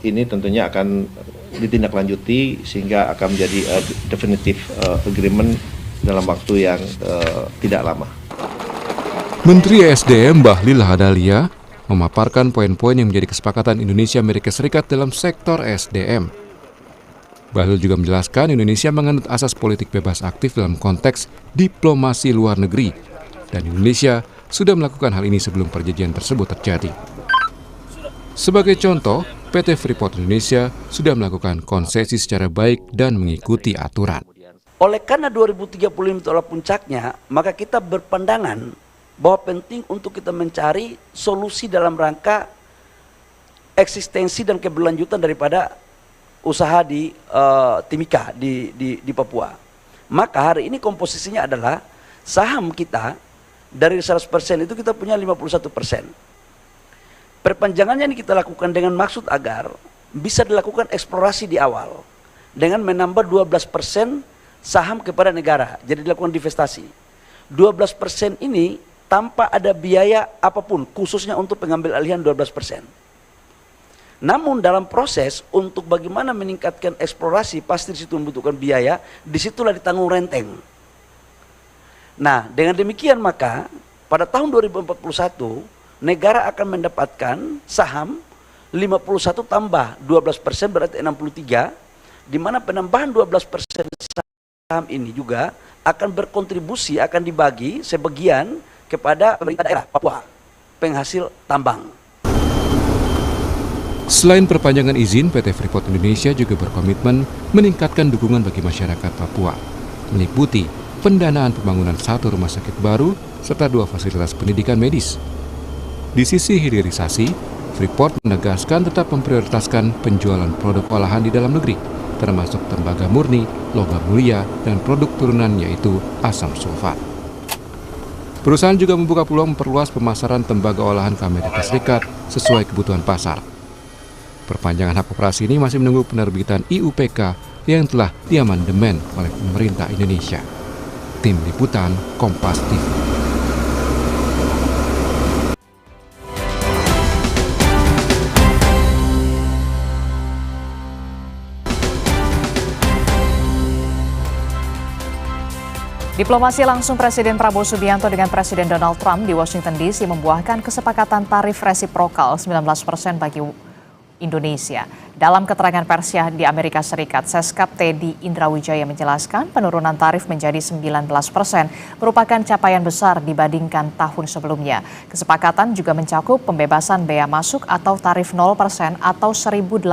ini tentunya akan ditindaklanjuti sehingga akan menjadi definitive agreement dalam waktu yang tidak lama. Menteri SDM Bahlil Lahadalia memaparkan poin-poin yang menjadi kesepakatan Indonesia Amerika Serikat dalam sektor SDM. Bahlil juga menjelaskan Indonesia menganut asas politik bebas aktif dalam konteks diplomasi luar negeri, dan Indonesia sudah melakukan hal ini sebelum perjanjian tersebut terjadi. Sebagai contoh, PT Freeport Indonesia sudah melakukan konsesi secara baik dan mengikuti aturan. Oleh karena 2035 itu adalah puncaknya, maka kita berpandangan bahwa penting untuk kita mencari solusi dalam rangka eksistensi dan keberlanjutan daripada usaha di Timika di Papua. Maka hari ini komposisinya adalah saham kita dari 100% itu kita punya 51%. Perpanjangannya ini kita lakukan dengan maksud agar bisa dilakukan eksplorasi di awal dengan menambah 12% saham kepada negara. Jadi dilakukan divestasi. 12% ini tanpa ada biaya apapun, khususnya untuk pengambil alihan 12%. Namun dalam proses untuk bagaimana meningkatkan eksplorasi, pasti di situ membutuhkan biaya, disitulah ditanggung renteng. Nah, dengan demikian maka pada tahun 2041 negara akan mendapatkan saham 51 tambah 12% berarti 63, di mana penambahan 12% saham ini juga akan berkontribusi, akan dibagi sebagian kepada pemerintah daerah Papua, penghasil tambang. Selain perpanjangan izin, PT Freeport Indonesia juga berkomitmen meningkatkan dukungan bagi masyarakat Papua, meliputi pendanaan pembangunan 1 rumah sakit baru serta 2 fasilitas pendidikan medis. Di sisi hilirisasi, Freeport menegaskan tetap memprioritaskan penjualan produk olahan di dalam negeri, termasuk tembaga murni, logam mulia, dan produk turunan yaitu asam sulfat. Perusahaan juga membuka peluang memperluas pemasaran tembaga olahan ke Amerika Serikat sesuai kebutuhan pasar. Perpanjangan hak operasi ini masih menunggu penerbitan IUPK yang telah diamandemen oleh pemerintah Indonesia. Tim Liputan Kompas TV. Diplomasi langsung Presiden Prabowo Subianto dengan Presiden Donald Trump di Washington DC membuahkan kesepakatan tarif resiprokal 19% bagi Indonesia. Dalam keterangan persnya di Amerika Serikat, Seskap Teddy Indrawijaya menjelaskan penurunan tarif menjadi 19% merupakan capaian besar dibandingkan tahun sebelumnya. Kesepakatan juga mencakup pembebasan bea masuk atau tarif 0% atau 1.819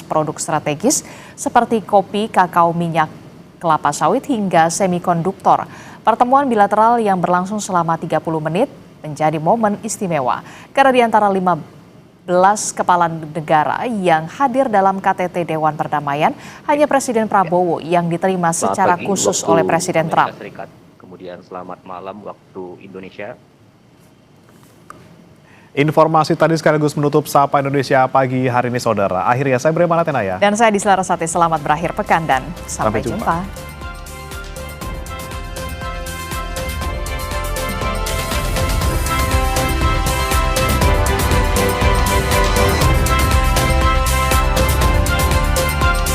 produk strategis seperti kopi, kakao, minyak, kelapa sawit hingga semikonduktor. Pertemuan bilateral yang berlangsung selama 30 menit menjadi momen istimewa karena di antara 15 kepala negara yang hadir dalam KTT Dewan Perdamaian, hanya Presiden Prabowo yang diterima secara khusus oleh Presiden Trump. Kemudian selamat malam waktu Indonesia. Informasi tadi sekaligus menutup Sapa Indonesia pagi hari ini, saudara. Akhirnya saya Brema Latenaya. Dan saya Disla Rasati, selamat berakhir pekan dan sampai jumpa.